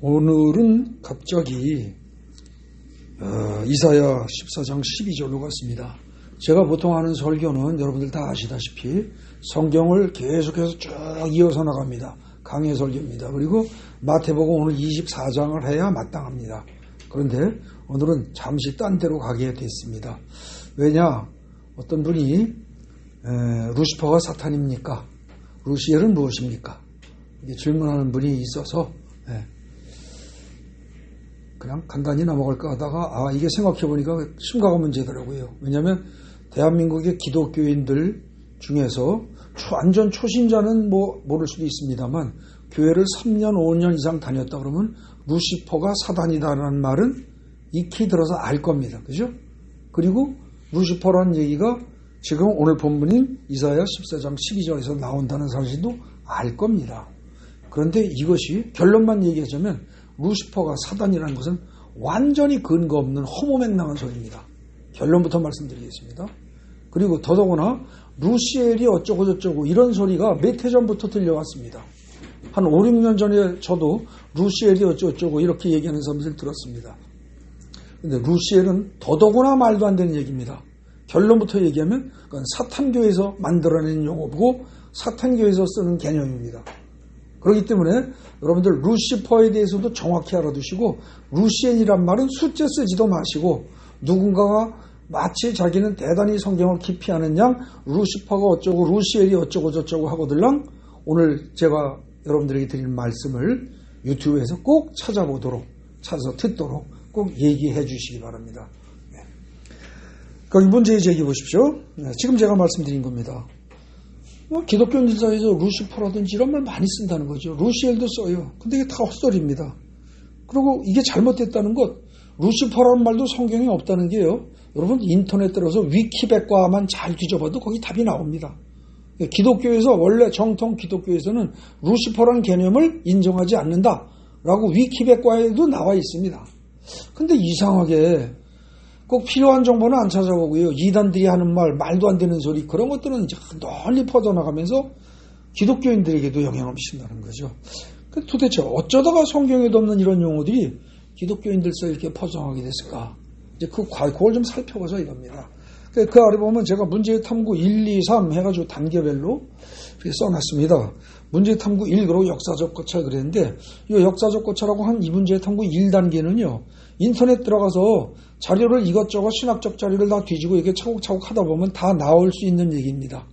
오늘은 갑자기 이사야 14장 12절로 갔습니다. 제가 보통 하는 설교는 여러분들 다 아시다시피 성경을 계속해서 쭉 이어서 나갑니다. 강해 설교입니다. 그리고 마태복음 오늘 24장을 해야 마땅합니다. 그런데 오늘은 잠시 딴 데로 가게 됐습니다. 왜냐? 어떤 분이 루시퍼가 사탄입니까? 루시엘은 무엇입니까? 이게 질문하는 분이 있어서 그냥 간단히 넘어갈까 하다가 이게 생각해보니까 심각한 문제더라고요. 왜냐하면 대한민국의 기독교인들 중에서 완전 초신자는 모를 수도 있습니다만 교회를 3년 5년 이상 다녔다 그러면 루시퍼가 사단이다라는 말은 익히 들어서 알 겁니다. 그죠? 그리고 루시퍼라는 얘기가 지금 오늘 본문인 이사야 14장 12절에서 나온다는 사실도 알 겁니다. 그런데 이것이 결론만 얘기하자면 루시퍼가 사단이라는 것은 완전히 근거 없는 허무맹랑한 소리입니다. 결론부터 말씀드리겠습니다. 그리고 더더구나 루시엘이 어쩌고 저쩌고 이런 소리가 몇 해 전부터 들려왔습니다. 한 5, 6년 전에 저도 루시엘이 어쩌고 이렇게 얘기하는 사람들 들었습니다. 그런데 루시엘은 더더구나 말도 안 되는 얘기입니다. 결론부터 얘기하면 그건 사탄교에서 만들어낸 용어고 사탄교에서 쓰는 개념입니다. 그렇기 때문에 여러분들 루시퍼에 대해서도 정확히 알아두시고 루시엘이란 말은 숫자 쓰지도 마시고 누군가가 마치 자기는 대단히 성경을 깊이 아는 양 루시퍼가 어쩌고 루시엘이 어쩌고 저쩌고 하거들랑 오늘 제가 여러분들에게 드리는 말씀을 유튜브에서 꼭 찾아서 듣도록 꼭 얘기해 주시기 바랍니다. 거기 문제 제기 보십시오. 지금 제가 말씀드린 겁니다. 기독교인들 사이에서 루시퍼라든지 이런 말 많이 쓴다는 거죠. 루시엘도 써요. 근데 이게 다 헛소리입니다. 그리고 이게 잘못됐다는 것, 루시퍼라는 말도 성경에 없다는 게요. 여러분 인터넷 들어서 위키백과만 잘 뒤져봐도 거기 답이 나옵니다. 기독교에서 원래 정통 기독교에서는 루시퍼라는 개념을 인정하지 않는다라고 위키백과에도 나와 있습니다. 근데 이상하게 꼭 필요한 정보는 안 찾아보고요. 이단들이 하는 말도 안 되는 소리 그런 것들은 이제 널리 퍼져나가면서 기독교인들에게도 영향을 미친다는 거죠. 도대체 어쩌다가 성경에도 없는 이런 용어들이 기독교인들 사이에 이렇게 퍼져나가게 됐을까? 이제 그걸 좀 살펴보자 이겁니다. 그 아래 보면 제가 문제 탐구 1, 2, 3 해가지고 단계별로 이렇게 써놨습니다. 문제 탐구 1, 그리고 역사적 고찰 그랬는데 이 역사적 고찰하고 한 이 문제 탐구 1단계는요. 인터넷 들어가서 자료를 이것저것 신학적 자료를 다 뒤지고 이렇게 차곡차곡 하다 보면 다 나올 수 있는 얘기입니다.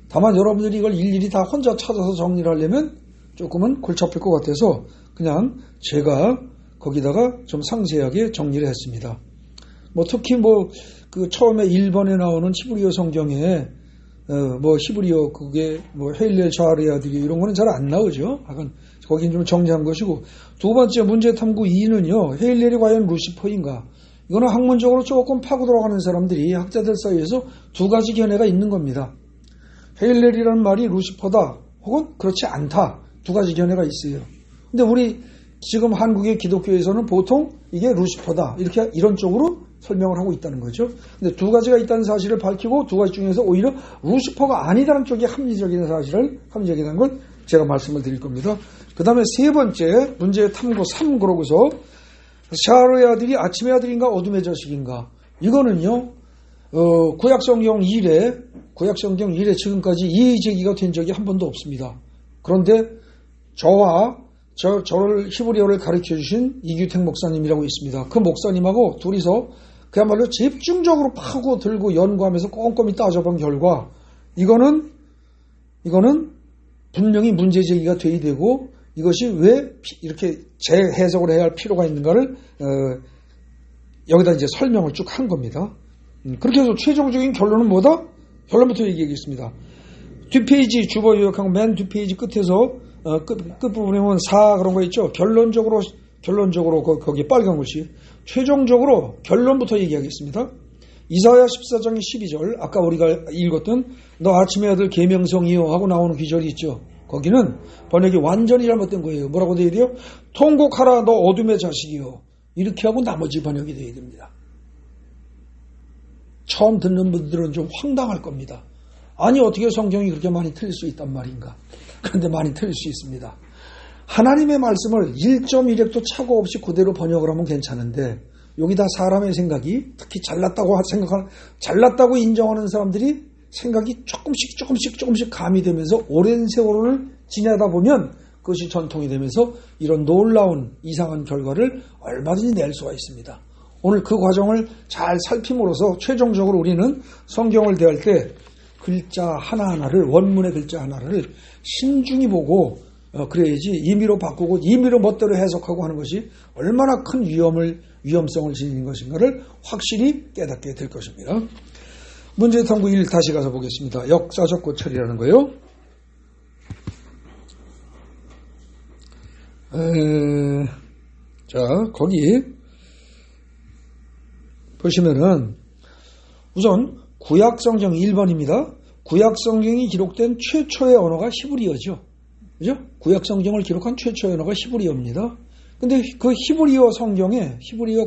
다만 여러분들이 이걸 일일이 다 혼자 찾아서 정리를 하려면 조금은 골치 아플 것 같아서 그냥 제가 거기다가 좀 상세하게 정리를 했습니다. 특히 그 처음에 1번에 나오는 히브리어 성경에 히브리어 그게 헤일렐 샤르야들이 이런 거는 잘 안 나오죠. 하여간 거긴 좀 정리한 것이고 두 번째 문제 탐구 2는요. 헤일렐이 과연 루시퍼인가? 이거는 학문적으로 조금 파고 들어가는 사람들이 학자들 사이에서 두 가지 견해가 있는 겁니다. 헤일렐이라는 말이 루시퍼다 혹은 그렇지 않다. 두 가지 견해가 있어요. 근데 우리 지금 한국의 기독교에서는 보통 이게 루시퍼다. 이런 쪽으로 설명을 하고 있다는 거죠. 근데 두 가지가 있다는 사실을 밝히고 두 가지 중에서 오히려 루시퍼가 아니다는 쪽이 합리적이라는 걸 제가 말씀을 드릴 겁니다. 그 다음에 세 번째 문제 탐구 3 그러고서 샤르의 아들이 아침의 아들인가 어둠의 자식인가? 이거는요. 구약성경 이래 지금까지 이의 제기가 된 적이 한 번도 없습니다. 그런데 저를 히브리어를 가르쳐 주신 이규택 목사님이라고 있습니다. 그 목사님하고 둘이서 그야말로 집중적으로 파고들고 연구하면서 꼼꼼히 따져본 결과 이거는 분명히 문제 제기가 돼야 되고 이것이 왜 이렇게 재해석을 해야 할 필요가 있는가를 여기다 이제 설명을 쭉 한 겁니다. 그렇게 해서 최종적인 결론은 뭐다? 결론부터 얘기하겠습니다. 뒷페이지 주보 요약하고 맨 뒷페이지 끝에서 끝부분에 보면 4 그런 거 있죠. 결론적으로 거기 빨간 것이 최종적으로 결론부터 얘기하겠습니다. 이사야 14장의 12절 아까 우리가 읽었던 너 아침의 아들 계명성이요 하고 나오는 귀절이 있죠. 거기는 번역이 완전히 잘못된 거예요. 뭐라고 되어야 돼요? 통곡하라 너 어둠의 자식이요. 이렇게 하고 나머지 번역이 되어야 됩니다. 처음 듣는 분들은 좀 황당할 겁니다. 아니 어떻게 성경이 그렇게 많이 틀릴 수 있단 말인가. 그런데 많이 틀릴 수 있습니다. 하나님의 말씀을 1.1획도 착오 없이 그대로 번역을 하면 괜찮은데 여기다 사람의 생각이 특히 잘났다고 인정하는 사람들이 생각이 조금씩 가미되면서 오랜 세월을 지내다 보면 그것이 전통이 되면서 이런 놀라운 이상한 결과를 얼마든지 낼 수가 있습니다. 오늘 그 과정을 잘 살핌으로써 최종적으로 우리는 성경을 대할 때 글자 하나하나를 원문의 글자 하나를 신중히 보고 그래야지 임의로 바꾸고 임의로 멋대로 해석하고 하는 것이 얼마나 큰 위험성을 지니는 것인가를 확실히 깨닫게 될 것입니다. 문제 탐구 1 다시 가서 보겠습니다. 역사적 고찰이라는 거예요. 자, 거기 보시면은 우선 구약성경 1번입니다. 구약성경이 기록된 최초의 언어가 히브리어죠. 그죠? 구약성경을 기록한 최초의 언어가 히브리어입니다. 근데 그 히브리어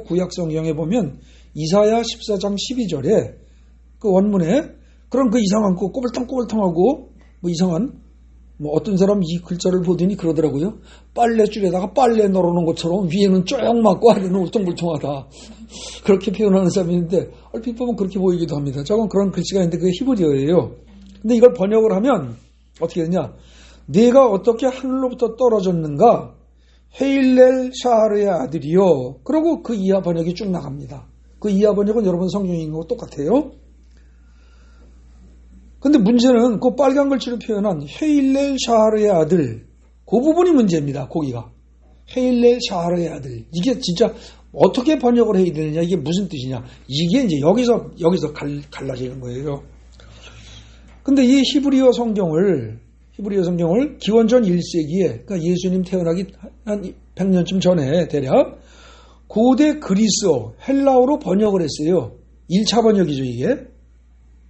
구약성경에 보면 이사야 14장 12절에 그 원문에 그런 그 이상한 거 꼬불탕꼬불탕하고 이상한 어떤 사람 이 글자를 보더니 그러더라고요. 빨래줄에다가 빨래 널어놓은 것처럼 위에는 쭉 맞고 아래는 울퉁불퉁하다. 그렇게 표현하는 사람이 있는데 얼핏 보면 그렇게 보이기도 합니다. 저건 그런 글씨가 있는데 그게 히브리어예요. 근데 이걸 번역을 하면 어떻게 되냐. 내가 어떻게 하늘로부터 떨어졌는가? 헤일렐 샤르의 아들이요. 그리고 그 이하 번역이 쭉 나갑니다. 그 이하 번역은 여러분 성경에 있는 거와 똑같아요. 근데 문제는 그 빨간 글씨로 표현한 헤일렐 샤르의 아들, 그 부분이 문제입니다. 거기가. 헤일렐 샤르의 아들. 이게 진짜 어떻게 번역을 해야 되느냐, 이게 무슨 뜻이냐. 이게 이제 여기서 갈라지는 거예요. 근데 이 히브리어 성경을 기원전 1세기에, 그러니까 예수님 태어나기 한 100년쯤 전에 대략 고대 그리스어, 헬라어로 번역을 했어요. 1차 번역이죠, 이게.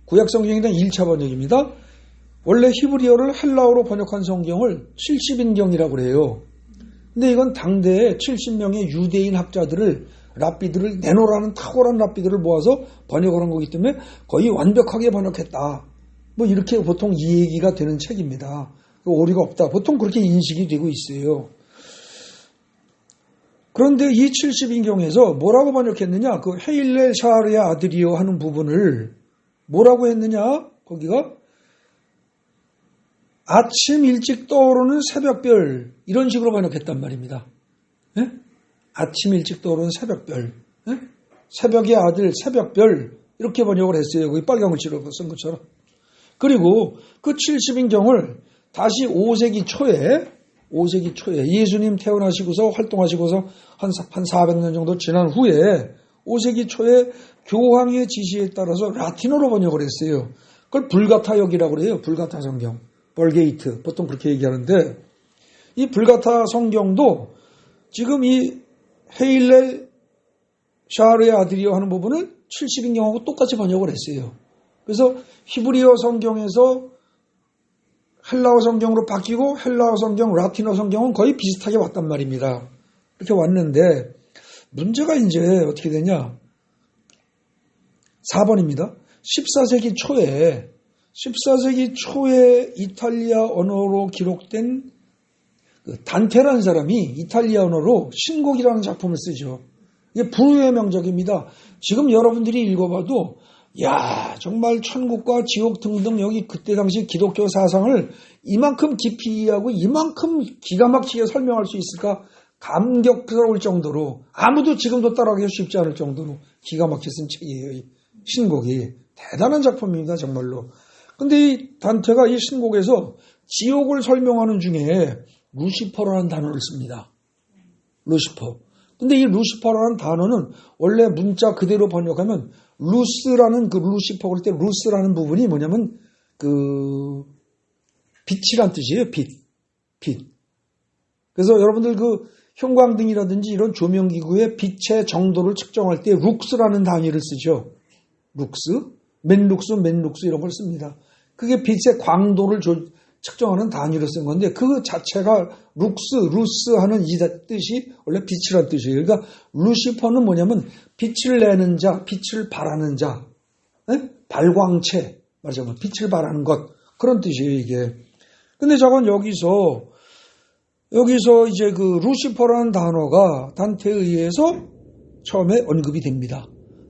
구약 성경에 대한 1차 번역입니다. 원래 히브리어를 헬라어로 번역한 성경을 70인경이라고 그래요. 근데 이건 당대에 70명의 유대인 학자들을, 랍비들을, 내노라는 탁월한 랍비들을 모아서 번역을 한 거기 때문에 거의 완벽하게 번역했다. 이렇게 보통 이 얘기가 되는 책입니다. 오류가 없다. 보통 그렇게 인식이 되고 있어요. 그런데 이 70인경에서 뭐라고 번역했느냐? 그 헤일렐 샤르의 아들이요 하는 부분을 뭐라고 했느냐? 거기가 아침 일찍 떠오르는 새벽별, 이런 식으로 번역했단 말입니다. 예? 아침 일찍 떠오르는 새벽별, 예? 새벽의 아들 새벽별, 이렇게 번역을 했어요. 거기 빨간 글씨로 쓴 것처럼. 그리고 그 70인경을 다시 5세기 초에 예수님 태어나시고서 활동하시고서 한 400년 정도 지난 후에 5세기 초에 교황의 지시에 따라서 라틴어로 번역을 했어요. 그걸 불가타역이라고 그래요. 불가타 성경. 벌게이트. 보통 그렇게 얘기하는데 이 불가타 성경도 지금 이 헤일렐 샤르의 아들이요 하는 부분을 70인경하고 똑같이 번역을 했어요. 그래서 히브리어 성경에서 헬라어 성경으로 바뀌고 헬라어 성경, 라틴어 성경은 거의 비슷하게 왔단 말입니다. 이렇게 왔는데 문제가 이제 어떻게 되냐. 4번입니다. 14세기 초에 이탈리아 언어로 기록된 단테라는 사람이 이탈리아 언어로 신곡이라는 작품을 쓰죠. 이게 불후의 명작입니다. 지금 여러분들이 읽어봐도 야, 정말 천국과 지옥 등등 여기 그때 당시 기독교 사상을 이만큼 깊이 이해하고 이만큼 기가 막히게 설명할 수 있을까 감격스러울 정도로, 아무도 지금도 따라하기 쉽지 않을 정도로 기가 막히게 쓴 책이에요. 이 신곡이 대단한 작품입니다, 정말로. 근데 이 단테가 이 신곡에서 지옥을 설명하는 중에 루시퍼라는 단어를 씁니다. 루시퍼. 근데 이 루시퍼라는 단어는 원래 문자 그대로 번역하면 루스라는 그 루시퍼 그럴 때 루스라는 부분이 뭐냐면 그 빛이란 뜻이에요. 빛. 그래서 여러분들 그 형광등이라든지 이런 조명기구의 빛의 정도를 측정할 때 룩스라는 단위를 쓰죠. 맨룩스 이런 걸 씁니다. 그게 빛의 광도를 측정하는 단위로 쓴 건데 그 자체가 루스 하는 이 뜻이 원래 빛이란 뜻이에요. 그러니까 루시퍼는 뭐냐면 빛을 내는 자, 빛을 발하는 자, 발광체, 말하자면 빛을 발하는 것, 그런 뜻이에요, 이게. 근데 저건 여기서 여기서 이제 그 루시퍼라는 단어가 단테에 의해서 처음에 언급이 됩니다.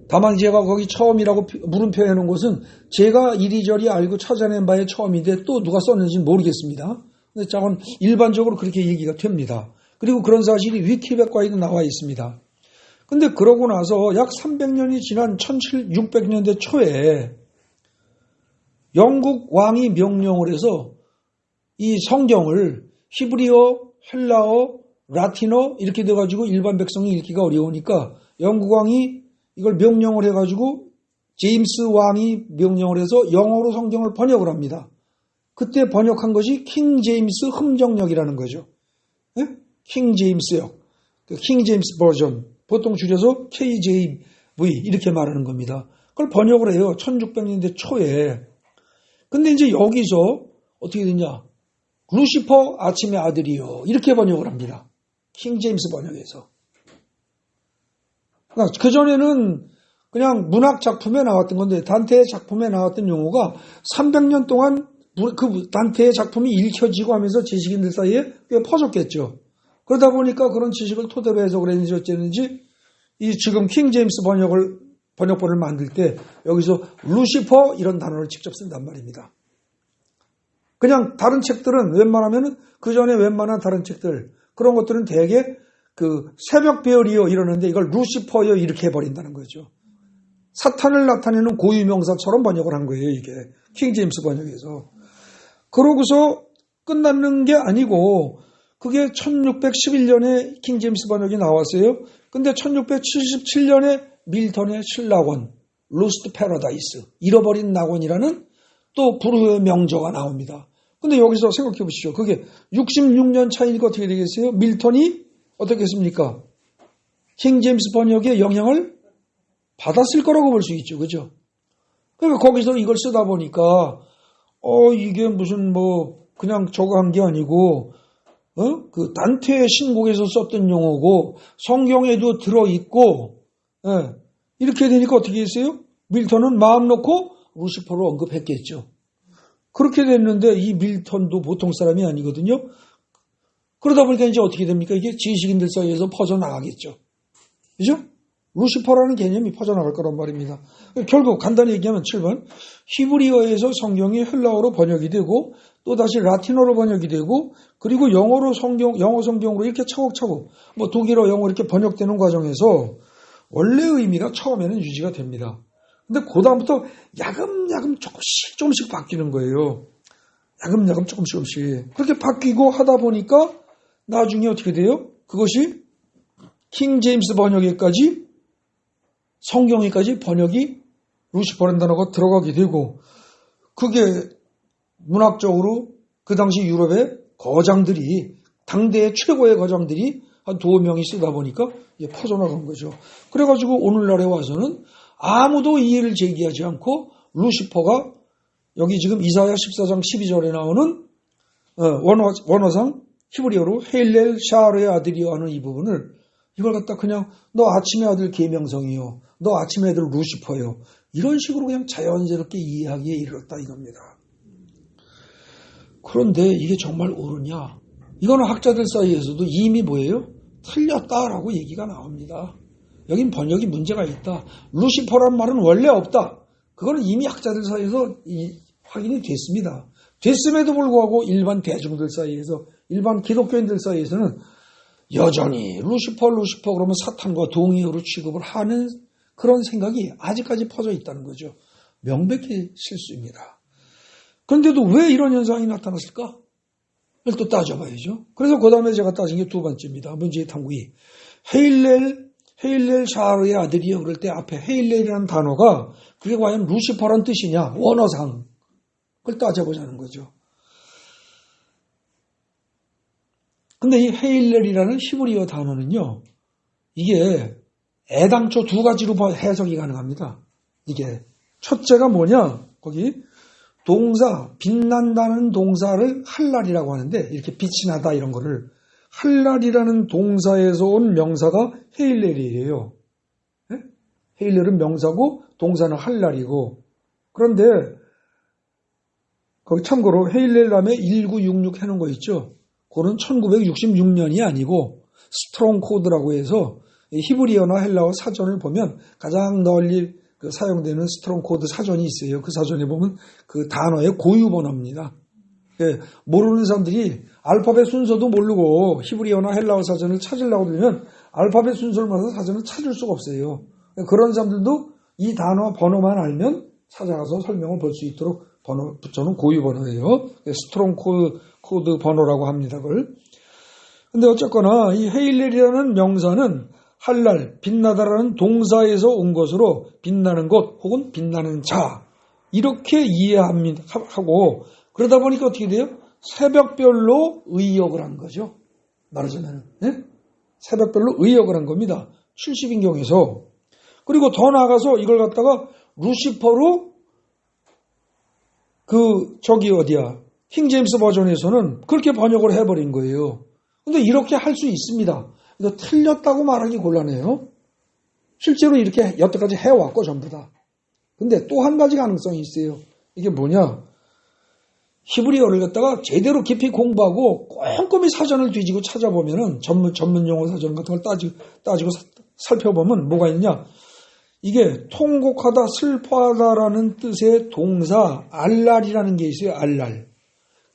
다만 제가 거기 처음이라고 물음표 해놓은 것은 제가 이리저리 알고 찾아낸 바에 처음인데 또 누가 썼는지는 모르겠습니다. 근데 저건 일반적으로 그렇게 얘기가 됩니다. 그리고 그런 사실이 위키백과에도 나와 있습니다. 근데 그러고 나서 약 300년이 지난 1600년대 초에 영국 왕이 명령을 해서 이 성경을 히브리어, 헬라어, 라틴어 이렇게 돼가지고 일반 백성이 읽기가 어려우니까 영국 왕이 이걸 명령을 해가지고 제임스 왕이 명령을 해서 영어로 성경을 번역을 합니다. 그때 번역한 것이 킹 제임스 흠정역이라는 거죠. 네? 킹 제임스역, 킹 제임스 버전, 보통 줄여서 KJV 이렇게 말하는 겁니다. 그걸 번역을 해요. 1600년대 초에. 근데 이제 여기서 어떻게 되냐? 루시퍼 아침의 아들이요. 이렇게 번역을 합니다. 킹 제임스 번역에서. 그러니까 그전에는 그냥 문학 작품에 나왔던 건데 단테의 작품에 나왔던 용어가 300년 동안 그 단테의 작품이 읽혀지고 하면서 지식인들 사이에 꽤 퍼졌겠죠. 그러다 보니까 그런 지식을 토대로 해서 그랬는지 어쨌는지 이 지금 킹 제임스 번역본을 만들 때 여기서 루시퍼 이런 단어를 직접 쓴단 말입니다. 그냥 다른 책들은 웬만하면은 그 전에 웬만한 다른 책들 그런 것들은 대개 그 새벽별이요 이러는데 이걸 루시퍼요 이렇게 해버린다는 거죠. 사탄을 나타내는 고유명사처럼 번역을 한 거예요, 이게. 킹 제임스 번역에서. 그러고서 끝나는 게 아니고 그게 1611년에 킹 제임스 번역이 나왔어요. 근데 1677년에 밀턴의 신락원, 로스트 패러다이스, 잃어버린 낙원이라는 또 불후의 명저가 나옵니다. 근데 여기서 생각해 보시죠. 그게 66년 차이니까 어떻게 되겠어요? 밀턴이 어떻게 했습니까? 킹 제임스 번역의 영향을 받았을 거라고 볼 수 있죠. 그죠? 그러니까 거기서 이걸 쓰다 보니까, 이게 무슨 그냥 저거 한 게 아니고, 그 단테의 신곡에서 썼던 용어고, 성경에도 들어있고, 이렇게 되니까 어떻게 했어요? 밀턴은 마음 놓고 루시퍼로 언급했겠죠. 그렇게 됐는데, 이 밀턴도 보통 사람이 아니거든요. 그러다 보니까 이제 어떻게 됩니까? 이게 지식인들 사이에서 퍼져나가겠죠. 그죠? 루시퍼라는 개념이 퍼져나갈 거란 말입니다. 결국 간단히 얘기하면 7번 히브리어에서 성경이 헬라어로 번역이 되고 또다시 라틴어로 번역이 되고 그리고 영어 성경으로 이렇게 차곡차곡 독일어, 영어 이렇게 번역되는 과정에서 원래 의미가 처음에는 유지가 됩니다. 근데 그다음부터 야금야금 조금씩 바뀌는 거예요. 야금야금 조금씩. 그렇게 바뀌고 하다 보니까 나중에 어떻게 돼요? 그것이 킹 제임스 번역에까지 성경에까지 번역이 루시퍼라는 단어가 들어가게 되고 그게 문학적으로 그 당시 유럽의 거장들이 당대의 최고의 거장들이 한 2명이 쓰다 보니까 이게 퍼져나간 거죠. 그래가지고 오늘날에 와서는 아무도 이의를 제기하지 않고 루시퍼가 여기 지금 이사야 14장 12절에 나오는 원어상 히브리어로 헤일렐 샤르의 아들이여 하는 이 부분을 이걸 갖다 그냥 너 아침의 아들 계명성이요. 너 아침의 아들 루시퍼요. 이런 식으로 그냥 자연스럽게 이해하기에 이르렀다 이겁니다. 그런데 이게 정말 옳으냐? 이거는 학자들 사이에서도 이미 뭐예요? 틀렸다라고 얘기가 나옵니다. 여긴 번역이 문제가 있다. 루시퍼란 말은 원래 없다. 그거는 이미 학자들 사이에서 확인이 됐습니다. 됐음에도 불구하고 일반 대중들 사이에서 일반 기독교인들 사이에서는 여전히 루시퍼 그러면 사탄과 동의어로 취급을 하는 그런 생각이 아직까지 퍼져 있다는 거죠. 명백히 실수입니다. 그런데도 왜 이런 현상이 나타났을까? 이걸 또 따져봐야죠. 그래서 그 다음에 제가 따진 게 2번째입니다. 문제의 탐구이. 헤일렐 샤르의 아들이요. 그럴 때 앞에 헤일렐이라는 단어가 그게 과연 루시퍼란 뜻이냐? 원어상. 그걸 따져보자는 거죠. 근데 이 헤일렐이라는 히브리어 단어는요, 이게 애당초 2가지로 해석이 가능합니다. 이게 첫째가 뭐냐? 거기 동사, 빛난다는 동사를 할랄이라고 하는데 이렇게 빛이 나다 이런 거를 할랄이라는 동사에서 온 명사가 헤일렐이에요. 네? 헤일렐은 명사고 동사는 할랄이고 그런데 거기 참고로 헤일렐 다음에 1966 해놓은 거 있죠? 그거는 1966년이 아니고 스트롱 코드라고 해서 히브리어나 헬라어 사전을 보면 가장 널리 사용되는 스트롱 코드 사전이 있어요. 그 사전에 보면 그 단어의 고유 번호입니다. 예, 모르는 사람들이 알파벳 순서도 모르고 히브리어나 헬라어 사전을 찾으려고 들면 알파벳 순서를 몰라서 사전을 찾을 수가 없어요. 그런 사람들도 이 단어 번호만 알면 찾아가서 설명을 볼 수 있도록 번호 붙여놓은 고유 번호예요. 스트롱 코드 번호라고 합니다. 그걸. 근데 어쨌거나 이 헤일렐이라는 명사는 할랄, 빛나다라는 동사에서 온 것으로 빛나는 것 혹은 빛나는 자 이렇게 이해하고 그러다 보니까 어떻게 돼요? 새벽별로 의역을 한 거죠. 말하자면 네? 새벽별로 의역을 한 겁니다. 70인경에서. 그리고 더 나아가서 이걸 갖다가 루시퍼로 킹제임스 버전에서는 그렇게 번역을 해버린 거예요. 근데 이렇게 할 수 있습니다. 이거 틀렸다고 말하기 곤란해요. 실제로 이렇게 여태까지 해왔고 전부 다. 근데 또 한 가지 가능성이 있어요. 이게 뭐냐? 히브리어를 갖다가 제대로 깊이 공부하고 꼼꼼히 사전을 뒤지고 찾아보면은 전문 용어 사전 같은 걸 따지고 살펴보면 뭐가 있냐? 이게 통곡하다, 슬퍼하다라는 뜻의 동사 알랄이라는 게 있어요. 알랄.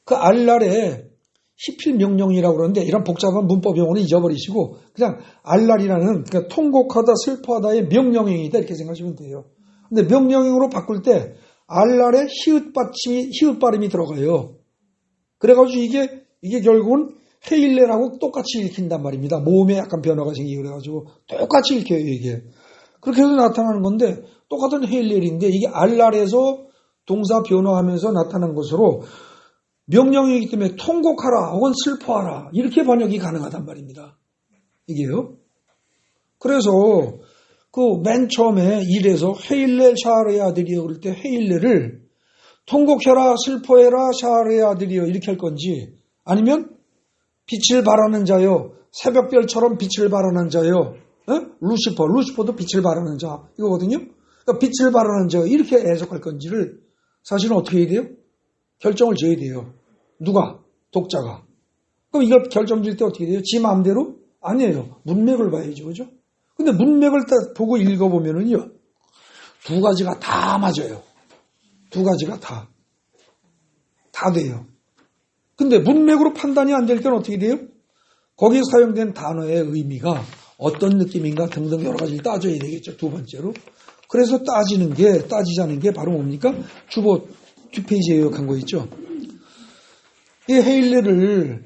그 알랄에 히필 명령이라고 그러는데 이런 복잡한 문법 용어는 잊어버리시고 그냥 알랄이라는 그러니까 통곡하다, 슬퍼하다의 명령형이다 이렇게 생각하시면 돼요. 근데 명령형으로 바꿀 때 알랄에 히읗 발음이 들어가요. 그래가지고 이게 결국은 헤일레라고 똑같이 읽힌단 말입니다. 모음에 약간 변화가 생기고 그래가지고 똑같이 읽혀요 이게. 그렇게 해서 나타나는 건데 똑같은 헤일렐인데 이게 알랄에서 동사 변화하면서 나타난 것으로 명령이기 때문에 통곡하라 혹은 슬퍼하라 이렇게 번역이 가능하단 말입니다. 이게요. 그래서 그 맨 처음에 일에서 헤일렐 샤르의 아들이여 그럴 때 헤일렐을 통곡해라 슬퍼해라 샤르의 아들이여 이렇게 할 건지 아니면 빛을 발하는 자여 새벽별처럼 빛을 발하는 자여 루시퍼도 빛을 발하는 자 이거거든요. 그러니까 빛을 발하는 자 이렇게 해석할 건지를 사실은 어떻게 해야 돼요? 결정을 지어야 돼요. 누가? 독자가. 그럼 이걸 결정질 때 어떻게 돼요? 지 마음대로? 아니에요. 문맥을 봐야죠. 그죠? 근데 문맥을 보고 읽어보면은요. 두 가지가 다 맞아요. 두 가지가 다 돼요. 근데 문맥으로 판단이 안 될 때는 어떻게 돼요? 거기에 사용된 단어의 의미가 어떤 느낌인가 등등 여러 가지를 따져야 되겠죠. 두 번째로. 그래서 따지자는 게 바로 뭡니까? 주보 뒷페이지에 요약한 거 있죠. 이 헤일렐을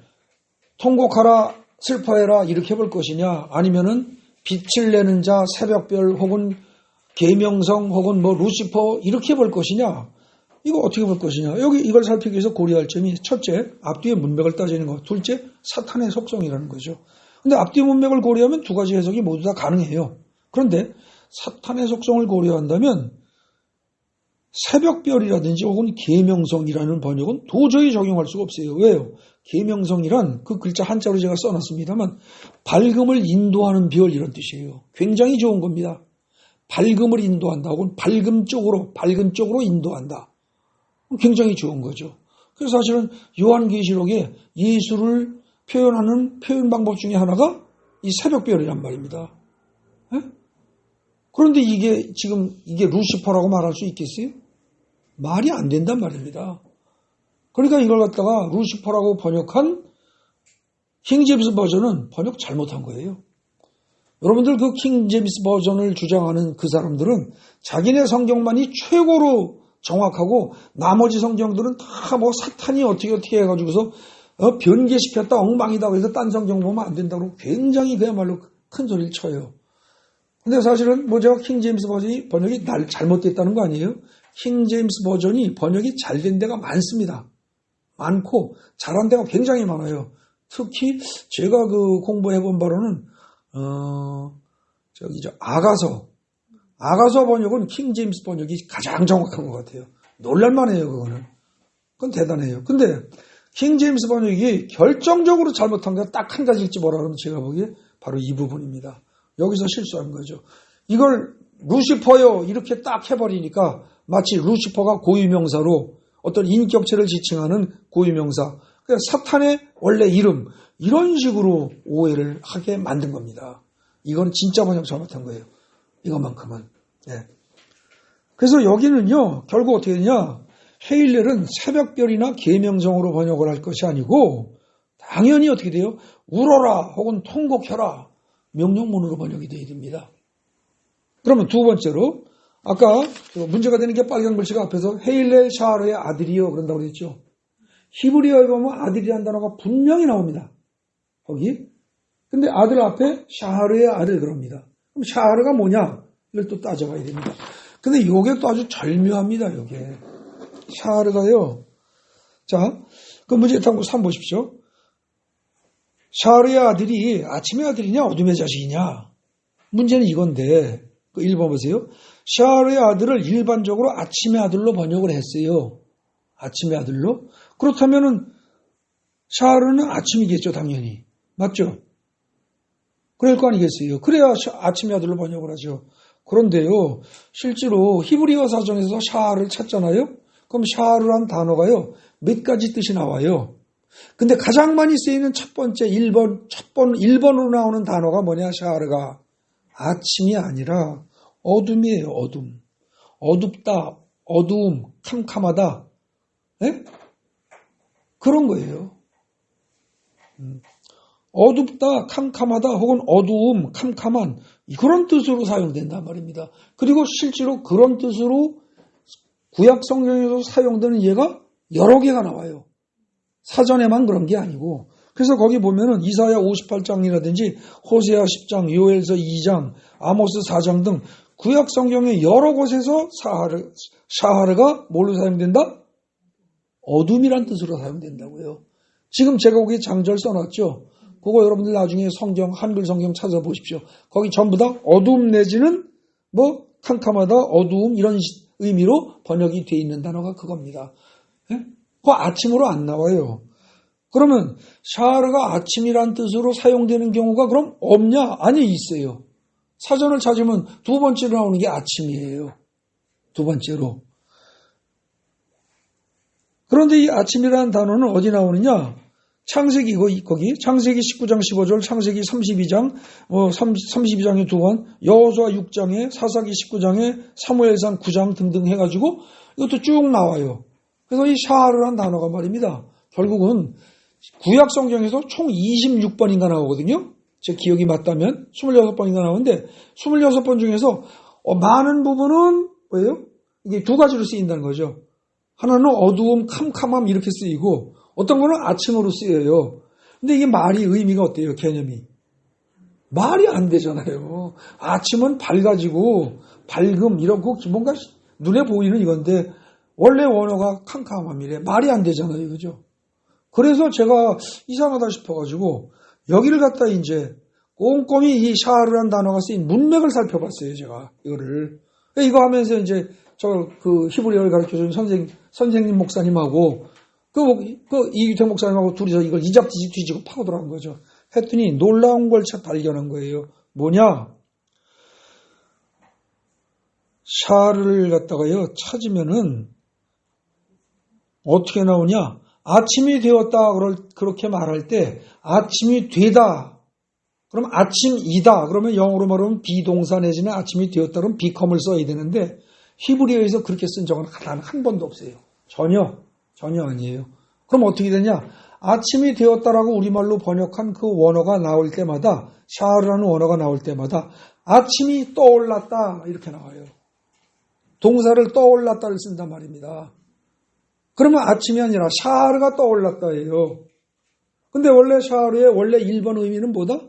통곡하라, 슬퍼해라 이렇게 볼 것이냐 아니면은 빛을 내는 자, 새벽별 혹은 계명성 혹은 루시퍼 이렇게 볼 것이냐 이거 어떻게 볼 것이냐 여기 이걸 살피기 위해서 고려할 점이 첫째, 앞뒤의 문맥을 따지는 것 둘째, 사탄의 속성이라는 거죠. 근데 앞뒤 문맥을 고려하면 두 가지 해석이 모두 다 가능해요. 그런데 사탄의 속성을 고려한다면 새벽별이라든지 혹은 계명성이라는 번역은 도저히 적용할 수가 없어요. 왜요? 계명성이란 그 글자 한자로 제가 써놨습니다만 밝음을 인도하는 별 이런 뜻이에요. 굉장히 좋은 겁니다. 밝음을 인도한다 혹은 밝은 쪽으로 인도한다. 굉장히 좋은 거죠. 그래서 사실은 요한계시록에 예수를 표현하는 표현 방법 중에 하나가 이 새벽별이란 말입니다. 에? 그런데 이게 루시퍼라고 말할 수 있겠어요? 말이 안 된단 말입니다. 그러니까 이걸 갖다가 루시퍼라고 번역한 킹제임스 버전은 번역 잘못한 거예요. 여러분들 그 킹제임스 버전을 주장하는 그 사람들은 자기네 성경만이 최고로 정확하고 나머지 성경들은 다 사탄이 어떻게 해가지고서 변개시켰다 엉망이다 그래서 딴 성경 보면 안 된다고 굉장히 그야말로 큰 소리를 쳐요. 근데 사실은 제가 킹제임스 번역이 잘못됐다는 거 아니에요? 킹제임스 버전이 번역이 잘 된 데가 많습니다. 많고 잘한 데가 굉장히 많아요. 특히 제가 공부해본 바로는 아가서 번역은 킹제임스 번역이 가장 정확한 것 같아요. 놀랄만해요. 그건 대단해요. 근데 킹제임스 번역이 결정적으로 잘못한 게 딱 한 가지 읽지 뭐라 그러면 제가 보기에 바로 이 부분입니다. 여기서 실수한 거죠. 이걸 루시퍼요 이렇게 딱 해버리니까 마치 루시퍼가 고유명사로 어떤 인격체를 지칭하는 고유명사 그러니까 사탄의 원래 이름 이런 식으로 오해를 하게 만든 겁니다. 이건 진짜 번역 잘못한 거예요. 이것만큼은. 예. 그래서 여기는요. 결국 어떻게 되냐. 헤일렐은 새벽별이나 계명성으로 번역을 할 것이 아니고 당연히 어떻게 돼요? 울어라 혹은 통곡해라 명령문으로 번역이 되어야 됩니다. 그러면 두 번째로 아까 문제가 되는 게 빨간 글씨가 앞에서 헤일렐 샤르의 아들이요 그런다고 그랬죠. 히브리어에 보면 아들이라는 단어가 분명히 나옵니다. 거기. 근데 아들 앞에 샤르의 아들 그럽니다. 그럼 샤르가 뭐냐? 이걸 또 따져봐야 됩니다. 근데 이게 또 아주 절묘합니다. 이게 샤르가요. 자, 그 문제 한번 보십시오. 샤르의 아들이 아침의 아들이냐 어둠의 자식이냐? 문제는 이건데 그 1번 보세요. 샤르의 아들을 일반적으로 아침의 아들로 번역을 했어요. 아침의 아들로. 그렇다면은 샤르는 아침이겠죠, 당연히. 맞죠? 그럴 거 아니겠어요. 그래야 아침의 아들로 번역을 하죠. 그런데요, 실제로 히브리어 사전에서 샤르를 찾잖아요. 그럼 샤르란 단어가요, 몇 가지 뜻이 나와요. 근데 가장 많이 쓰이는 첫 번째 1번으로 나오는 단어가 뭐냐, 샤르가. 아침이 아니라 어둠이에요, 어둠. 어둡다, 어두움, 캄캄하다. 네? 그런 거예요. 어둡다, 캄캄하다, 혹은 어두움, 캄캄한 그런 뜻으로 사용된단 말입니다. 그리고 실제로 그런 뜻으로 구약 성경에서 사용되는 예가 여러 개가 나와요. 사전에만 그런 게 아니고. 그래서 거기 보면은 이사야 58장이라든지 호세아 10장, 요엘서 2장, 아모스 4장 등 구약 성경의 여러 곳에서 샤하르가 뭘로 사용된다? 어둠이란 뜻으로 사용된다고요. 지금 제가 거기 장절 써놨죠. 그거 여러분들 나중에 성경, 한글 성경 찾아보십시오. 거기 전부 다 어둠 내지는 뭐 캄캄하다, 어두움 이런 의미로 번역이 되어 있는 단어가 그겁니다. 예? 그거 아침으로 안 나와요. 그러면 샤르가 아침이란 뜻으로 사용되는 경우가 그럼 없냐? 아니, 있어요. 사전을 찾으면 두 번째로 나오는 게 아침이에요. 두 번째로. 그런데 이 아침이라는 단어는 어디 나오느냐? 창세기, 거기, 창세기 19장 15절, 창세기 32장, 32장에 두 번, 여호수아 6장에, 사사기 19장에, 사무엘상 9장 등등 해가지고 이것도 쭉 나와요. 그래서 이 샤르란 단어가 말입니다. 결국은 구약 성경에서 총 26번인가 나오거든요. 제 기억이 맞다면 26번인가 나오는데 26번 중에서 많은 부분은 뭐예요? 이게 두 가지로 쓰인다는 거죠. 하나는 어두움, 캄캄함 이렇게 쓰이고 어떤 거는 아침으로 쓰여요. 근데 이게 말이 의미가 어때요? 개념이. 말이 안 되잖아요. 아침은 밝아지고 밝음 이러고 뭔가 눈에 보이는 이건데 원래 원어가 캄캄함이래. 말이 안 되잖아요. 그죠? 그래서 제가 이상하다 싶어가지고 여기를 갖다 이제 꼼꼼히 이 샤르란 단어가 쓰인 문맥을 살펴봤어요. 제가 이거를. 이거 하면서 이제 그 히브리어를 가르쳐주는 선생님 목사님하고 이규태 목사님하고 둘이서 이걸 이잡듯이 뒤지고 파고들어간 거죠. 했더니 놀라운 걸 발견한 거예요. 뭐냐? 샤르를 갖다가요 찾으면은 어떻게 나오냐? 아침이 되었다 그렇게 말할 때 아침이 되다. 그럼 아침이다. 그러면 영어로 말하면 비동사 내지는 아침이 되었다. 그러면 become을 써야 되는데 히브리어에서 그렇게 쓴 적은 단 한 번도 없어요. 전혀 아니에요. 그럼 어떻게 되냐? 아침이 되었다라고 우리말로 번역한 그 원어가 나올 때마다 샤르라는 원어가 나올 때마다 아침이 떠올랐다 이렇게 나와요. 동사를 떠올랐다를 쓴단 말입니다. 그러면 아침이 아니라 샤르가 떠올랐다예요. 근데 원래 샤르의 원래 1번 의미는 뭐다?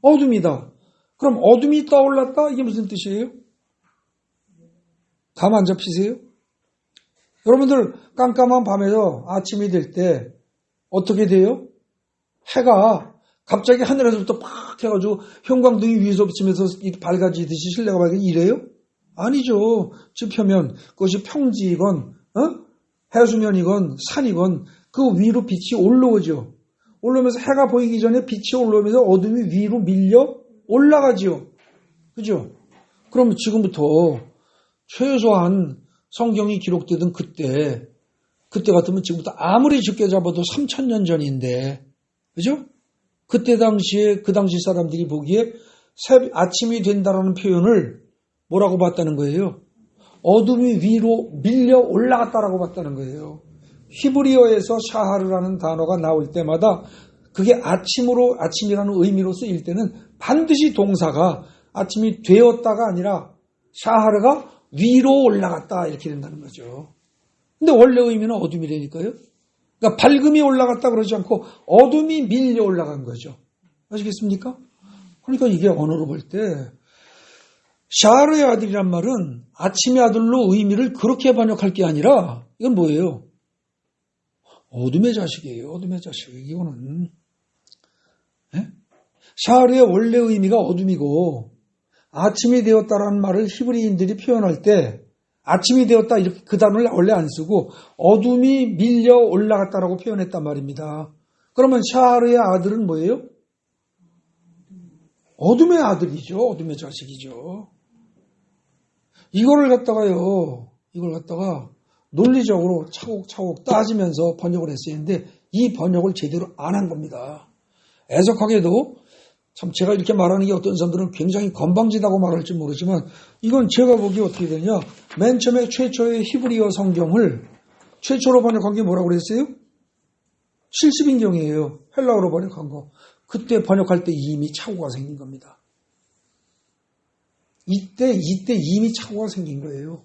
어둠이다. 그럼 어둠이 떠올랐다? 이게 무슨 뜻이에요? 감 안 잡히세요? 여러분들 깜깜한 밤에서 아침이 될 때 어떻게 돼요? 해가 갑자기 하늘에서부터 팍 해가지고 형광등이 위에서 비치면서 밝아지듯이 실내가 밝아지고 이래요? 아니죠. 지표면 그것이 평지이건 해수면이건 산이건 그 위로 빛이 올라오죠. 올라오면서 해가 보이기 전에 빛이 올라오면서 어둠이 위로 밀려 올라가지요. 그죠? 그럼 지금부터 최소한 성경이 기록되던 그때 그때 같으면 지금부터 아무리 적게 잡아도 3,000년 전인데, 그죠? 그때 당시에, 그 당시 사람들이 보기에 아침이 된다라는 표현을 뭐라고 봤다는 거예요? 어둠이 위로 밀려 올라갔다라고 봤다는 거예요. 히브리어에서 샤하르라는 단어가 나올 때마다 그게 아침이라는 의미로 쓰일 때는 반드시 동사가 아침이 되었다가 아니라 샤하르가 위로 올라갔다 이렇게 된다는 거죠. 근데 원래 의미는 어둠이라니까요. 그러니까 밝음이 올라갔다 그러지 않고 어둠이 밀려 올라간 거죠. 아시겠습니까? 그러니까 이게 언어로 볼 때 샤하르의 아들이란 말은 아침의 아들로 의미를 그렇게 번역할 게 아니라 이건 뭐예요? 어둠의 자식이에요. 어둠의 자식. 이거는 샤하르의 원래 의미가 어둠이고 아침이 되었다라는 말을 히브리인들이 표현할 때 아침이 되었다 이렇게 그 단어를 원래 안 쓰고 어둠이 밀려 올라갔다라고 표현했단 말입니다. 그러면 샤하르의 아들은 뭐예요? 어둠의 아들이죠. 어둠의 자식이죠. 이걸 갖다가 논리적으로 차곡차곡 따지면서 번역을 했어야 했는데 이 번역을 제대로 안 한 겁니다. 애석하게도 참 제가 이렇게 말하는 게 어떤 사람들은 굉장히 건방지다고 말할지 모르지만 이건 제가 보기에 어떻게 되냐. 맨 처음에 최초의 히브리어 성경을 최초로 번역한 게 뭐라고 그랬어요? 70인경이에요. 헬라어로 번역한 거. 그때 번역할 때 이미 착오가 생긴 겁니다. 이때 이미 착오가 생긴 거예요.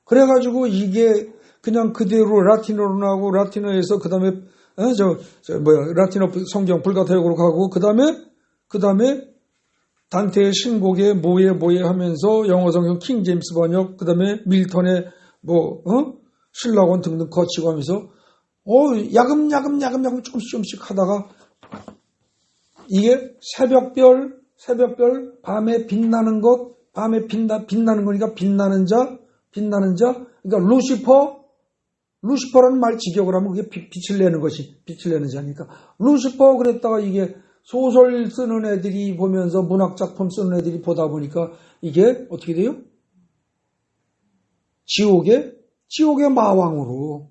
그래가지고 이게 그냥 그대로 라틴어로 나오고 라틴어에서 그 다음에 라틴어 성경 불가타역으로 가고 그 다음에 단테의 신곡에 뭐에 하면서 영어 성경 킹 제임스 번역 그 다음에 밀턴의 신라원 등등 거치고 하면서 야금야금 조금씩 하다가 이게 새벽별 밤에 빛나는 것 밤에 빛나는 거니까 빛나는 자 그러니까 루시퍼라는 말 직역을 하면 그게 빛을 내는 자니까 루시퍼 그랬다가 이게 소설 쓰는 애들이 보면서 문학작품 쓰는 애들이 보다 보니까 이게 어떻게 돼요? 지옥의 마왕으로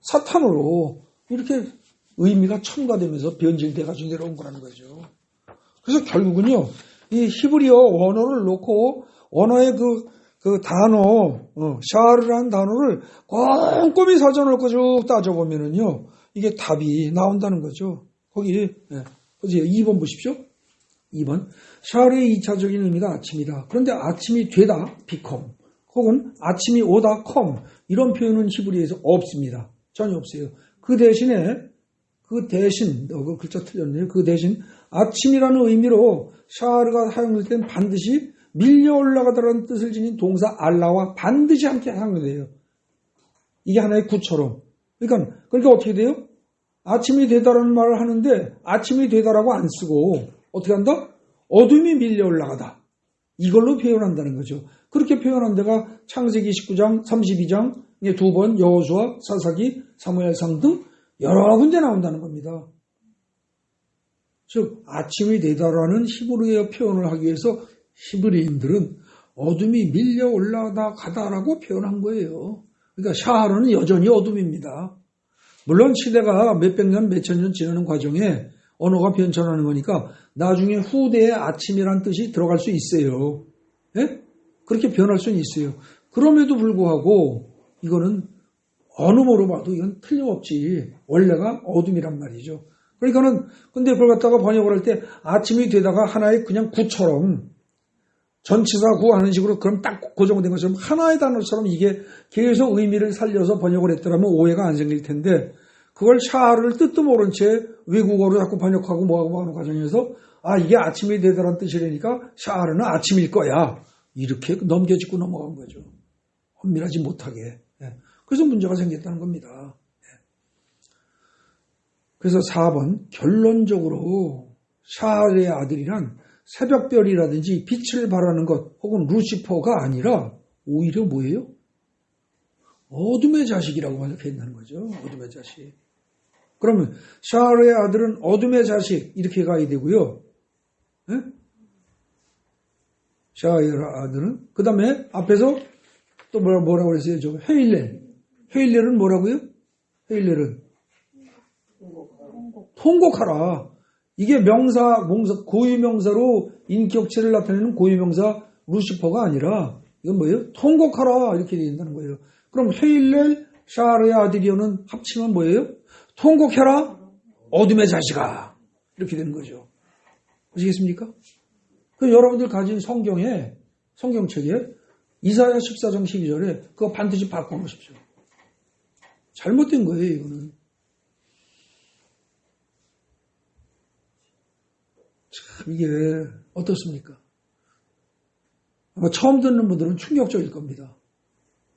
사탄으로 이렇게 의미가 첨가되면서 변질돼가지고 내려온 거라는 거죠. 그래서 결국은요 이 히브리어 원어를 놓고 원어의 그 단어 샤르라는 단어를 꼼꼼히 사전을 쭉 따져보면은요 이게 답이 나온다는 거죠. 거기 보세요. 2번 보십시오. 2번 샤르의 2차적인 의미가 아침이다. 그런데 아침이 되다 become 혹은 아침이 오다 come 이런 표현은 히브리에서 없습니다. 전혀 없어요. 그 대신 그 글자 틀렸네요. 그 대신 아침이라는 의미로 샤르가 사용될 때는 반드시 밀려 올라가다라는 뜻을 지닌 동사 알라와 반드시 함께 사용돼요. 이게 하나의 구처럼. 그러니까 어떻게 돼요? 아침이 되다라는 말을 하는데 아침이 되다라고 안 쓰고 어떻게 한다? 어둠이 밀려 올라가다. 이걸로 표현한다는 거죠. 그렇게 표현한 데가 창세기 19장, 32장, 2번 여호수아, 사사기, 사무엘상 등 여러 군데 나온다는 겁니다. 즉 아침이 되다라는 히브리어 표현을 하기 위해서 히브리인들은 어둠이 밀려 올라가다라고 표현한 거예요. 그러니까 샤하르는 여전히 어둠입니다. 물론 시대가 몇백 년, 몇천 년 지나는 과정에 언어가 변천하는 거니까 나중에 후대의 아침이란 뜻이 들어갈 수 있어요. 예? 그렇게 변할 수는 있어요. 그럼에도 불구하고 이거는 어느 모로 봐도 이건 틀림없지. 원래가 어둠이란 말이죠. 그러니까는 근데 그걸 갖다가 번역을 할 때 아침이 되다가 하나의 그냥 구처럼 전치사 구하는 식으로 그럼 딱 고정된 것처럼 하나의 단어처럼 이게 계속 의미를 살려서 번역을 했더라면 오해가 안 생길 텐데 그걸 샤르를 뜻도 모른 채 외국어로 자꾸 번역하고 뭐하고 하는 과정에서 이게 아침이 되더란 뜻이라니까 샤르는 아침일 거야. 이렇게 넘겨짚고 넘어간 거죠. 엄밀하지 못하게. 그래서 문제가 생겼다는 겁니다. 그래서 4번 결론적으로 샤르의 아들이란 새벽별이라든지 빛을 발하는 것 혹은 루시퍼가 아니라 오히려 뭐예요? 어둠의 자식이라고 번역한다는 거죠. 어둠의 자식. 그러면 샤르의 아들은 어둠의 자식 이렇게 가야 되고요. 네? 샤르의 아들은 그 다음에 앞에서 또 뭐라고 그랬어요? 헤일렐 헤일렐은 뭐라고요? 헤일렐은 통곡하라. 이게 명사, 고유명사로 인격체를 나타내는 고유명사 루시퍼가 아니라 이건 뭐예요? 통곡하라 이렇게 되어 있다는 거예요. 그럼 헤일렐 샤르의 아들이오는 합치면 뭐예요? 통곡해라 어둠의 자식아 이렇게 되는 거죠. 아시겠습니까? 그 여러분들 가진 성경책에 이사야 14장 12절에 그거 반드시 바꿔보십시오. 잘못된 거예요, 이거는. 참, 이게 어떻습니까? 아마 처음 듣는 분들은 충격적일 겁니다.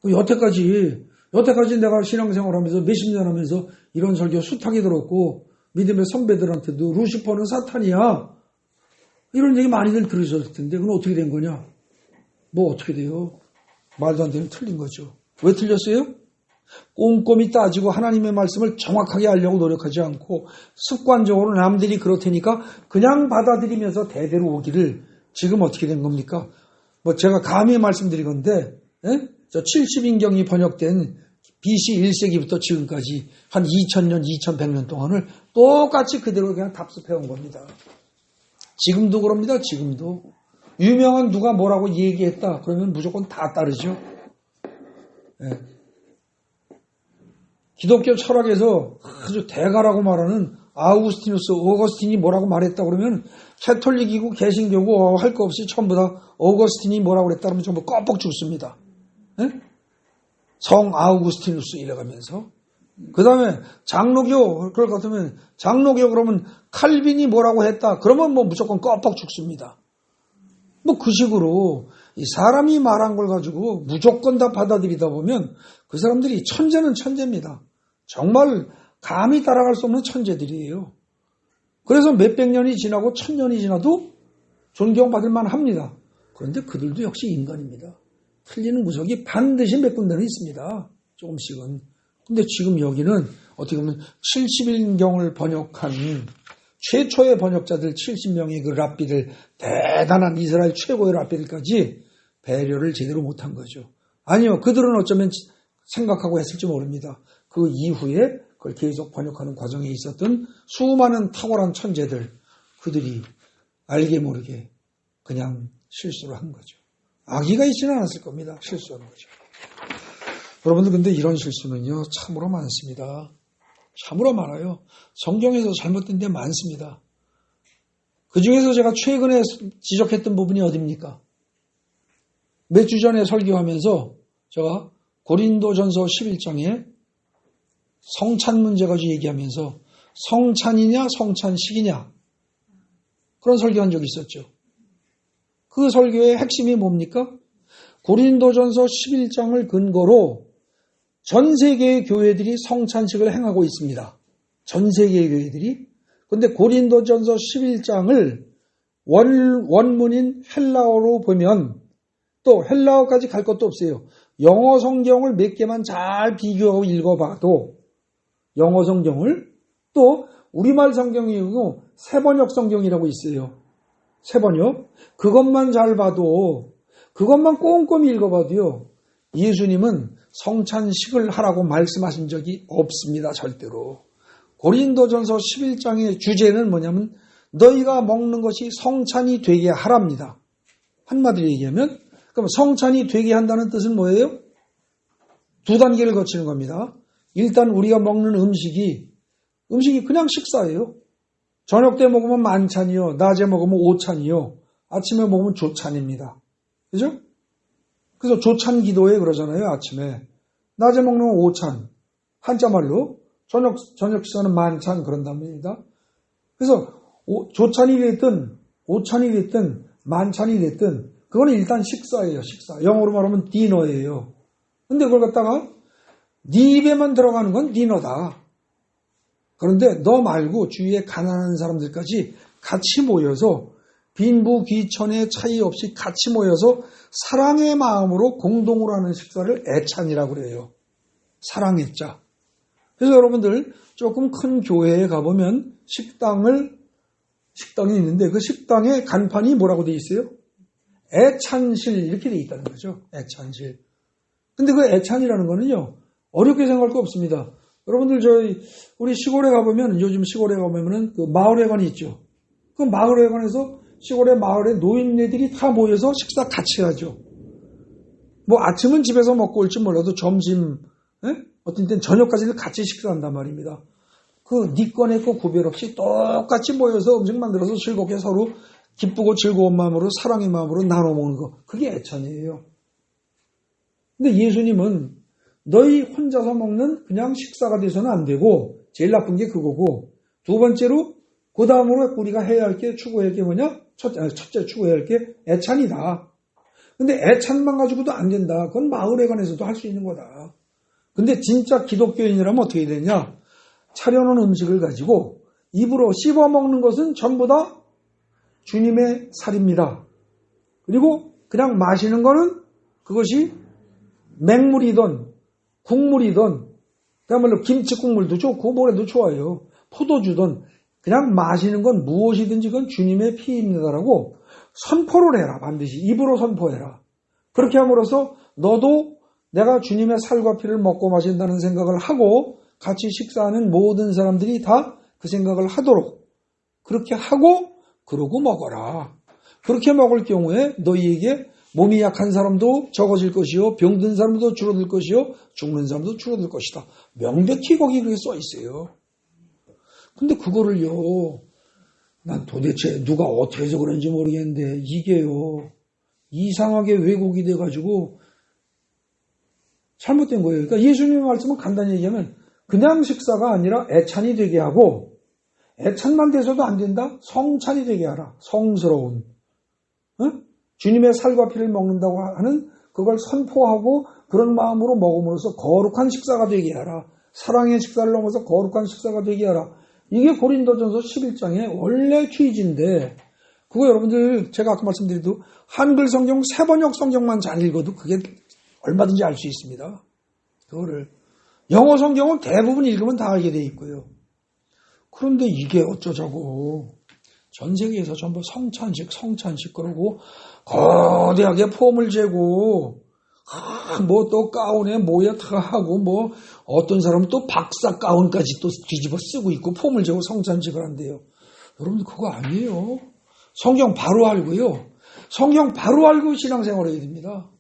여태까지 내가 신앙생활하면서 몇십 년 하면서 이런 설교 숱하게 들었고, 믿음의 선배들한테도 루시퍼는 사탄이야. 이런 얘기 많이들 들으셨을 텐데, 그건 어떻게 된 거냐? 뭐 어떻게 돼요? 말도 안 되는 틀린 거죠. 왜 틀렸어요? 꼼꼼히 따지고 하나님의 말씀을 정확하게 알려고 노력하지 않고 습관적으로 남들이 그렇다니까 그냥 받아들이면서 대대로 오기를 지금 어떻게 된 겁니까? 뭐 제가 감히 말씀드리건데 저 70인경이 번역된 BC 1세기부터 지금까지 한 2000년, 2100년 동안을 똑같이 그대로 그냥 답습해온 겁니다. 지금도 그럽니다. 지금도. 유명한 누가 뭐라고 얘기했다 그러면 무조건 다 따르죠. 네. 기독교 철학에서 아주 대가라고 말하는 어거스틴이 뭐라고 말했다 그러면 캐톨릭이고 개신교고 할 거 없이 전부 다 어거스틴이 뭐라고 그랬다 그러면 전부 껌뻑 죽습니다. 네? 성 아우구스티누스 이래가면서 그 다음에 장로교 그럴 것 같으면 장로교 그러면 칼빈이 뭐라고 했다 그러면 뭐 무조건 껌뻑 죽습니다. 뭐 그 식으로 이 사람이 말한 걸 가지고 무조건 다 받아들이다 보면 그 사람들이 천재는 천재입니다. 정말 감히 따라갈 수 없는 천재들이에요. 그래서 몇백 년이 지나고 1000년이 지나도 존경받을 만합니다. 그런데 그들도 역시 인간입니다. 틀리는 구석이 반드시 몇 군데는 있습니다. 조금씩은. 근데 지금 여기는 어떻게 보면 70인경을 번역한 최초의 번역자들 70명의 그 랍비들, 대단한 이스라엘 최고의 랍비들까지 배려를 제대로 못한 거죠. 아니요. 그들은 어쩌면 생각하고 했을지 모릅니다. 그 이후에 그걸 계속 번역하는 과정에 있었던 수많은 탁월한 천재들, 그들이 알게 모르게 그냥 실수를 한 거죠. 악의가 있지는 않았을 겁니다. 실수하는 거죠. 여러분들 근데 이런 실수는요. 참으로 많습니다. 참으로 많아요. 성경에서 잘못된 데 많습니다. 그 중에서 제가 최근에 지적했던 부분이 어디입니까? 몇 주 전에 설교하면서 제가 고린도전서 11장에 성찬 문제 가지고 얘기하면서 성찬이냐 성찬식이냐 그런 설교한 적이 있었죠. 그 설교의 핵심이 뭡니까? 고린도전서 11장을 근거로 전 세계의 교회들이 성찬식을 행하고 있습니다. 전 세계의 교회들이. 그런데 고린도전서 11장을 원문인 헬라어로 보면 또 헬라어까지 갈 것도 없어요. 영어 성경을 몇 개만 잘 비교하고 읽어봐도 영어 성경을 또 우리말 성경이고 새번역 성경이라고 있어요. 새번역. 그것만 잘 봐도 그것만 꼼꼼히 읽어봐도요. 예수님은 성찬식을 하라고 말씀하신 적이 없습니다. 절대로. 고린도전서 11장의 주제는 뭐냐면 너희가 먹는 것이 성찬이 되게 하랍니다. 한마디로 얘기하면 그럼 성찬이 되게 한다는 뜻은 뭐예요? 두 단계를 거치는 겁니다. 일단 우리가 먹는 음식이 그냥 식사예요. 저녁 때 먹으면 만찬이요. 낮에 먹으면 오찬이요. 아침에 먹으면 조찬입니다. 그죠? 그래서 조찬 기도에 그러잖아요. 아침에. 낮에 먹는 오찬. 한자말로. 저녁 식사는 만찬 그런답니다. 그래서 조찬이 됐든 오찬이 됐든 만찬이 됐든 그건 일단 식사예요. 식사. 영어로 말하면 디너예요. 근데 그걸 갖다가 네 입에만 들어가는 건 디너다. 그런데 너 말고 주위에 가난한 사람들까지 같이 모여서 빈부귀천의 차이 없이 같이 모여서 사랑의 마음으로 공동으로 하는 식사를 애찬이라고 그래요. 사랑의 자. 그래서 여러분들 조금 큰 교회에 가보면 식당이 있는데 그 식당의 간판이 뭐라고 돼 있어요? 애찬실 이렇게 돼 있다는 거죠. 애찬실. 근데 그 애찬이라는 거는요. 어렵게 생각할 거 없습니다. 여러분들 우리 시골에 가보면 요즘 시골에 가보면은 그 마을회관이 있죠. 그 마을회관에서 시골의 마을에 노인네들이 다 모여서 식사 같이 하죠. 뭐 아침은 집에서 먹고 올지 몰라도 점심, 어떤 때는 저녁까지는 같이 식사한단 말입니다. 그 니꺼 내꺼 구별 없이 똑같이 모여서 음식 만들어서 즐겁게 서로 기쁘고 즐거운 마음으로 사랑의 마음으로 나눠 먹는 거. 그게 애찬이에요. 근데 예수님은 너희 혼자서 먹는 그냥 식사가 돼서는 안 되고 제일 나쁜 게 그거고 두 번째로 그 다음으로 우리가 해야 할 게 추구해야 할 게 뭐냐? 첫째 추구해야 할 게 애찬이다. 근데 애찬만 가지고도 안 된다. 그건 마을회관에서도 할 수 있는 거다. 근데 진짜 기독교인이라면 어떻게 되냐? 차려놓은 음식을 가지고 입으로 씹어 먹는 것은 전부 다 주님의 살입니다. 그리고 그냥 마시는 거는 그것이 맹물이든 국물이든 그야말로 김치국물도 좋고 뭐래도 좋아요. 포도주든 그냥 마시는 건 무엇이든지 그건 주님의 피입니다라고 선포를 해라. 반드시 입으로 선포해라. 그렇게 함으로써 너도 내가 주님의 살과 피를 먹고 마신다는 생각을 하고 같이 식사하는 모든 사람들이 다 그 생각을 하도록 그렇게 하고 그러고 먹어라. 그렇게 먹을 경우에 너희에게 몸이 약한 사람도 적어질 것이요 병든 사람도 줄어들 것이요 죽는 사람도 줄어들 것이다. 명백히 거기 그렇게 써 있어요. 근데 그거를요 난 도대체 누가 어떻게 해서 그런지 모르겠는데 이게요 이상하게 왜곡이 돼가지고 잘못된 거예요. 그러니까 예수님의 말씀은 간단히 얘기하면 그냥 식사가 아니라 애찬이 되게 하고 애찬만 돼서도 안 된다? 성찬이 되게 하라. 성스러운. 주님의 살과 피를 먹는다고 하는 그걸 선포하고 그런 마음으로 먹음으로써 거룩한 식사가 되게 하라. 사랑의 식사를 넘어서 거룩한 식사가 되게 하라. 이게 고린도전서 11장의 원래 취지인데 그거 여러분들 제가 아까 말씀드려도 한글 성경 세번역 성경만 잘 읽어도 그게 얼마든지 알 수 있습니다. 그거를 영어 성경은 대부분 읽으면 다 알게 돼 있고요. 그런데 이게 어쩌자고 전 세계에서 전부 성찬식 그러고 거대하게 폼을 재고 뭐 또 가운에 뭐야 다 하고 뭐 어떤 사람은 또 박사 가운까지 또 뒤집어 쓰고 있고 폼을 재고 성찬식을 한대요. 여러분들 그거 아니에요. 성경 바로 알고요. 성경 바로 알고 신앙생활을 해야 됩니다.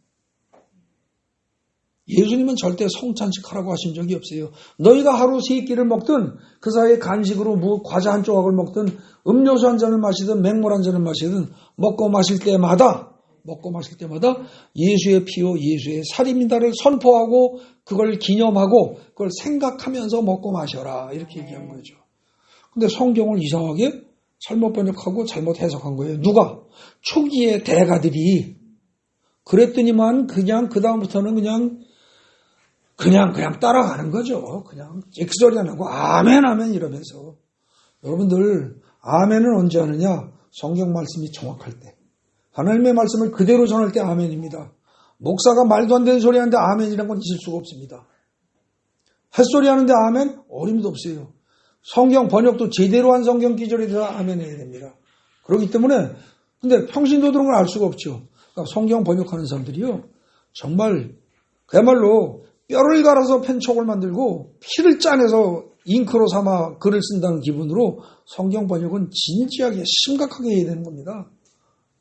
예수님은 절대 성찬식 하라고 하신 적이 없어요. 너희가 하루 3끼를 먹든 그 사이에 간식으로 과자 한 조각을 먹든 음료수 한 잔을 마시든 맹물 한 잔을 마시든 먹고 마실 때마다 예수의 피요 예수의 살입니다를 선포하고 그걸 기념하고 그걸 생각하면서 먹고 마셔라 이렇게 얘기한 거죠. 근데 성경을 이상하게 잘못 번역하고 잘못 해석한 거예요. 누가? 초기의 대가들이 그랬더니만 그냥 그 다음부터는 그냥 따라가는 거죠. 그냥 엑소리 안 하고 아멘 이러면서. 여러분들 아멘은 언제 하느냐? 성경 말씀이 정확할 때. 하나님의 말씀을 그대로 전할 때 아멘입니다. 목사가 말도 안 되는 소리 하는데 아멘이라는 건 있을 수가 없습니다. 햇소리 하는데 아멘? 어림도 없어요. 성경 번역도 제대로 한 성경 기절에 대해서 아멘 해야 됩니다. 그렇기 때문에 근데 평신도들은 걸 알 수가 없죠. 그러니까 성경 번역하는 사람들이요. 정말 그야말로 뼈를 갈아서 펜촉을 만들고 피를 짜내서 잉크로 삼아 글을 쓴다는 기분으로 성경 번역은 진지하게 심각하게 해야 되는 겁니다.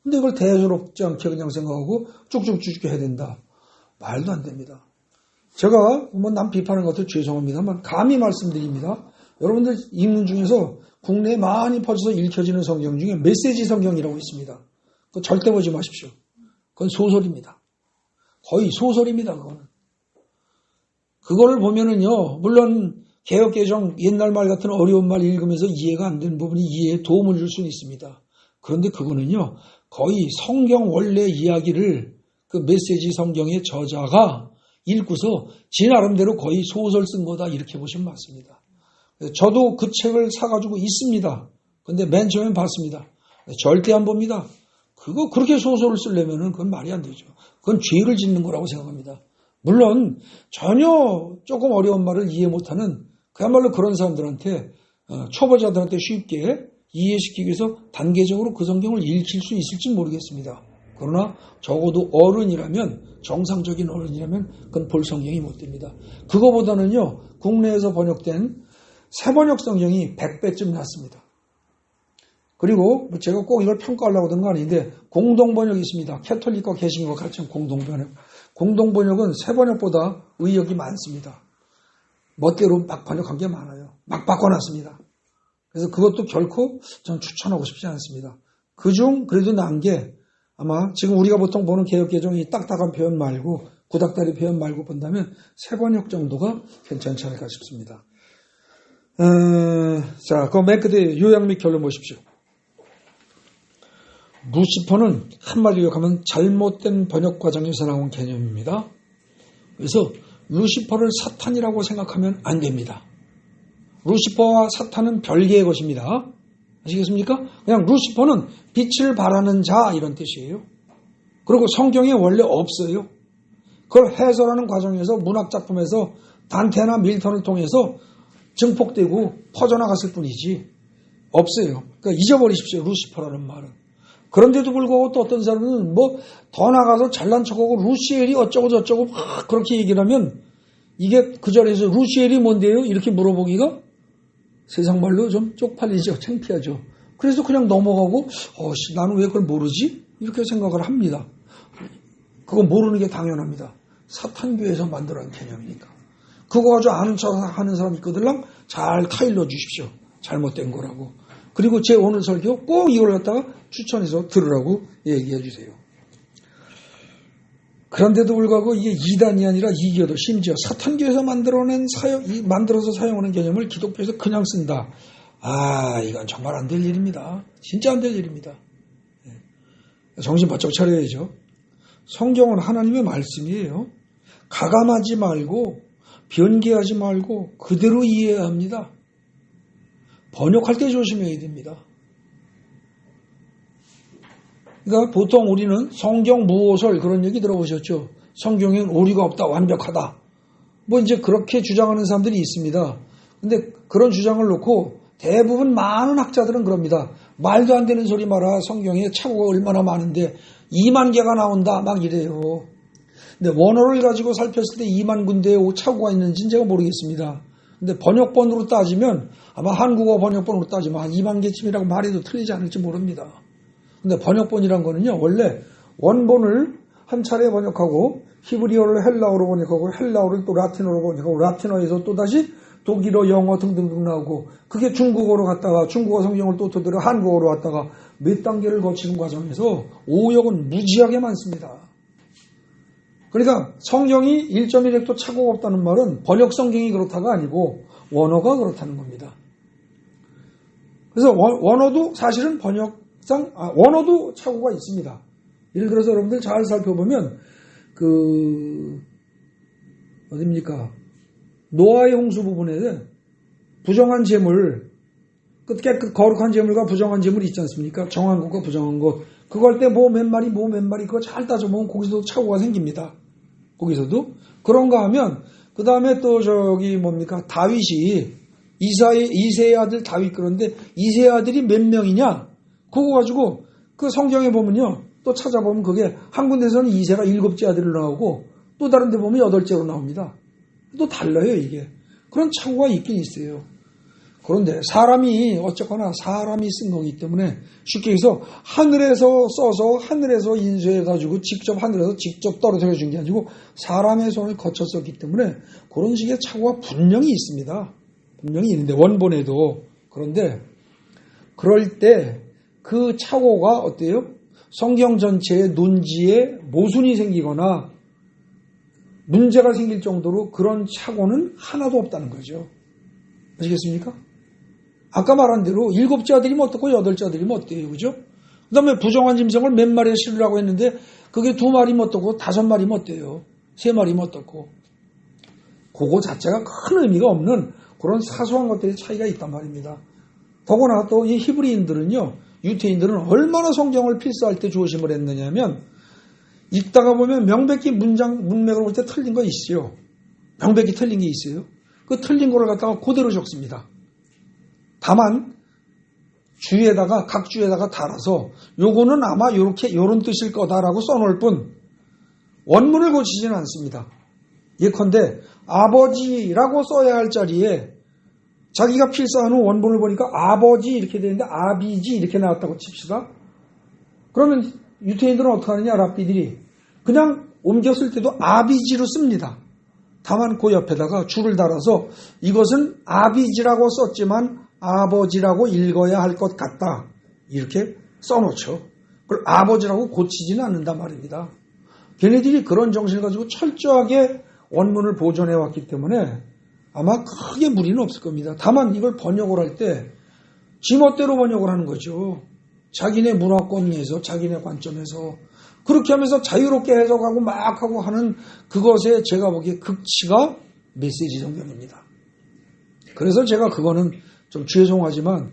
근데 이걸 대수롭지 않게 그냥 생각하고 쭉쭉쭉 해야 된다. 말도 안 됩니다. 제가 뭐 남 비판하는 것도 죄송합니다만 감히 말씀드립니다. 여러분들 읽는 중에서 국내에 많이 퍼져서 읽혀지는 성경 중에 메시지 성경이라고 있습니다. 그거 절대 보지 마십시오. 그건 소설입니다. 거의 소설입니다. 그거를 보면은요, 물론 개역개정 옛날 말 같은 어려운 말 읽으면서 이해가 안 되는 부분이 이해에 도움을 줄 수는 있습니다. 그런데 그거는요, 거의 성경 원래 이야기를 그 메시지 성경의 저자가 읽고서 지 나름대로 거의 소설 쓴 거다 이렇게 보시면 맞습니다. 저도 그 책을 사가지고 있습니다. 근데 맨 처음엔 봤습니다. 절대 안 봅니다. 그거 그렇게 소설을 쓰려면은 그건 말이 안 되죠. 그건 죄를 짓는 거라고 생각합니다. 물론 전혀 조금 어려운 말을 이해 못하는 그야말로 그런 사람들한테 초보자들한테 쉽게 이해시키기 위해서 단계적으로 그 성경을 읽힐 수 있을지 모르겠습니다. 그러나 적어도 어른이라면, 정상적인 어른이라면 그건 볼 성경이 못 됩니다. 그거보다는요, 국내에서 번역된 새번역 성경이 100배쯤 낫습니다. 그리고 제가 꼭 이걸 평가하려고 하던 건 아닌데, 공동번역이 있습니다. 캐톨릭과 개신교가 같이 한 공동번역. 공동번역은 새번역보다 의역이 많습니다. 멋대로 막 번역한 게 많아요. 막 바꿔놨습니다. 그래서 그것도 결코 전 추천하고 싶지 않습니다. 그중 그래도 나은 게, 아마 지금 우리가 보통 보는 개역개정이 딱딱한 표현 말고, 구닥다리 표현 말고 본다면 새번역 정도가 괜찮지 않을까 싶습니다. 자, 그 맨 끝에 요약 및 결론 보십시오. 루시퍼는 한마디로 하면 잘못된 번역 과정에서 나온 개념입니다. 그래서 루시퍼를 사탄이라고 생각하면 안 됩니다. 루시퍼와 사탄은 별개의 것입니다. 아시겠습니까? 그냥 루시퍼는 빛을 발하는 자 이런 뜻이에요. 그리고 성경에 원래 없어요. 그걸 해설하는 과정에서 문학작품에서 단테나 밀턴을 통해서 증폭되고 퍼져나갔을 뿐이지 없어요. 그러니까 잊어버리십시오. 루시퍼라는 말은. 그런데도 불구하고 또 어떤 사람은 뭐 더 나가서 잘난 척하고 루시엘이 어쩌고 저쩌고 막 그렇게 얘기를 하면 이게 그 자리에서 루시엘이 뭔데요? 이렇게 물어보기가 세상 말로 좀 쪽팔리죠. 창피하죠. 그래서 그냥 넘어가고 나는 왜 그걸 모르지? 이렇게 생각을 합니다. 그거 모르는 게 당연합니다. 사탄교에서 만들어낸 개념이니까. 그거 가지고 아는 척 하는 사람 있거든요. 잘 타일러 주십시오. 잘못된 거라고. 그리고 제 오늘 설교 꼭 이걸 갖다가 추천해서 들으라고 얘기해 주세요. 그런데도 불구하고 이게 이단이 아니라 이교도 심지어 사탄교에서 만들어서 사용하는 개념을 기독교에서 그냥 쓴다. 이건 정말 안 될 일입니다. 진짜 안 될 일입니다. 정신 바짝 차려야죠. 성경은 하나님의 말씀이에요. 가감하지 말고 변개하지 말고 그대로 이해해야 합니다. 번역할 때 조심해야 됩니다. 그러니까 보통 우리는 성경 무오설 그런 얘기 들어보셨죠? 성경엔 오류가 없다, 완벽하다. 뭐 이제 그렇게 주장하는 사람들이 있습니다. 근데 그런 주장을 놓고 대부분 많은 학자들은 그럽니다. 말도 안 되는 소리 마라. 성경에 착오가 얼마나 많은데 2만 개가 나온다. 막 이래요. 근데 원어를 가지고 살폈을 때 2만 군데에 착오가 있는지는 제가 모르겠습니다. 근데 번역본으로 따지면 아마 한국어 번역본으로 따지면 한 2만 개쯤이라고 말해도 틀리지 않을지 모릅니다. 근데 번역본이란 거는요, 원래 원본을 한 차례 번역하고 히브리어를 헬라어로 번역하고 헬라어를 또 라틴어로 번역하고 라틴어에서 또다시 독일어, 영어 등등등 나오고 그게 중국어로 갔다가 중국어 성경을 또 토대로 한국어로 갔다가 몇 단계를 거치는 과정에서 오역은 무지하게 많습니다. 그러니까 성경이 1.1획도 착오가 없다는 말은 번역 성경이 그렇다가 아니고 원어가 그렇다는 겁니다. 그래서 원어도 사실은 원어도 착오가 있습니다. 예를 들어서 여러분들 잘 살펴보면 어딥니까? 노아의 홍수 부분에 부정한 재물, 깨끗 거룩한 재물과 부정한 재물이 있지 않습니까? 정한 것과 부정한 것. 그거 할 때 뭐 몇 마리 그거 잘 따져보면 거기서도 착오가 생깁니다. 거기서도. 그런가 하면 그 다음에 또 다윗이 이새의 아들 다윗. 그런데 이새의 아들이 몇 명이냐? 그거 가지고 그 성경에 보면요. 또 찾아보면 그게 한 군데서는 이새가 7째 아들로 나오고 또 다른 데 보면 8째로 나옵니다. 또 달라요, 이게. 그런 착오가 있긴 있어요. 그런데 어쨌거나 사람이 쓴 거기 때문에 쉽게 해서 하늘에서 써서 하늘에서 인쇄해가지고 하늘에서 직접 떨어뜨려 준 게 아니고 사람의 손을 거쳐 썼기 때문에 그런 식의 착오가 분명히 있습니다. 분명히 있는데, 원본에도. 그런데 그럴 때 그 착오가 어때요? 성경 전체의 논지에 모순이 생기거나 문제가 생길 정도로 그런 착오는 하나도 없다는 거죠. 아시겠습니까? 아까 말한 대로 7째 아들이면 어떻고 8째 아들이면 어때요? 그죠? 그 다음에 부정한 짐승을 몇 마리에 실으라고 했는데 그게 2마리면 어떻고 5마리면 어때요? 3마리면 어떻고. 그거 자체가 큰 의미가 없는 그런 사소한 것들의 차이가 있단 말입니다. 더구나 또 이 히브리인들은요, 유태인들은 얼마나 성경을 필사할 때 조심을 했느냐면 읽다가 보면 명백히 문맥을 볼 때 틀린 거 있어요. 명백히 틀린 게 있어요. 그 틀린 거를 갖다가 그대로 적습니다. 다만 주에다가 각 주에다가 달아서 요거는 아마 요런 뜻일 거다라고 써놓을 뿐 원문을 고치지는 않습니다. 예컨대 아버지라고 써야 할 자리에 자기가 필사한 후 원본을 보니까 아버지 이렇게 되는데 아비지 이렇게 나왔다고 칩시다. 그러면 유태인들은 어떻게 하느냐, 랍비들이 그냥 옮겼을 때도 아비지로 씁니다. 다만 그 옆에다가 줄을 달아서 이것은 아비지라고 썼지만 아버지라고 읽어야 할 것 같다 이렇게 써놓죠. 그걸 아버지라고 고치지는 않는단 말입니다. 걔네들이 그런 정신을 가지고 철저하게 원문을 보존해왔기 때문에 아마 크게 무리는 없을 겁니다. 다만 이걸 번역을 할 때 지멋대로 번역을 하는 거죠. 자기네 문화권에서 자기네 관점에서 그렇게 하면서 자유롭게 해석하고 막 하고 하는 그것에 제가 보기에 극치가 메시지 성경입니다. 그래서 제가 그거는 좀 죄송하지만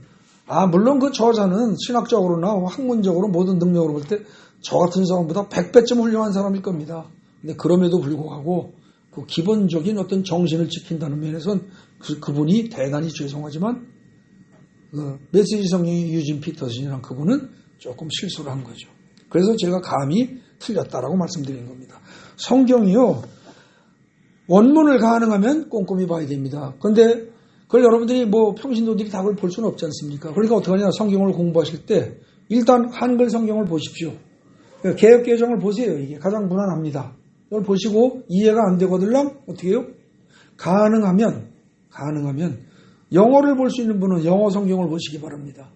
물론 그 저자는 신학적으로나 학문적으로 모든 능력으로 볼 때 저 같은 사람보다 100배쯤 훌륭한 사람일 겁니다. 근데 그럼에도 불구하고 그 기본적인 어떤 정신을 지킨다는 면에선 그분이 대단히 죄송하지만 메시지 성경의 유진 피터슨이란 그분은 조금 실수를 한 거죠. 그래서 제가 감히 틀렸다라고 말씀드린 겁니다. 성경이요, 원문을 가능하면 꼼꼼히 봐야 됩니다. 그런데 그걸 여러분들이 평신도들이 다 그걸 볼 수는 없지 않습니까? 그러니까 어떡하냐, 성경을 공부하실 때 일단 한글 성경을 보십시오. 개역개정을 보세요. 이게 가장 무난합니다. 이걸 보시고 이해가 안 되거들랑 어떻게 해요? 가능하면 영어를 볼 수 있는 분은 영어 성경을 보시기 바랍니다.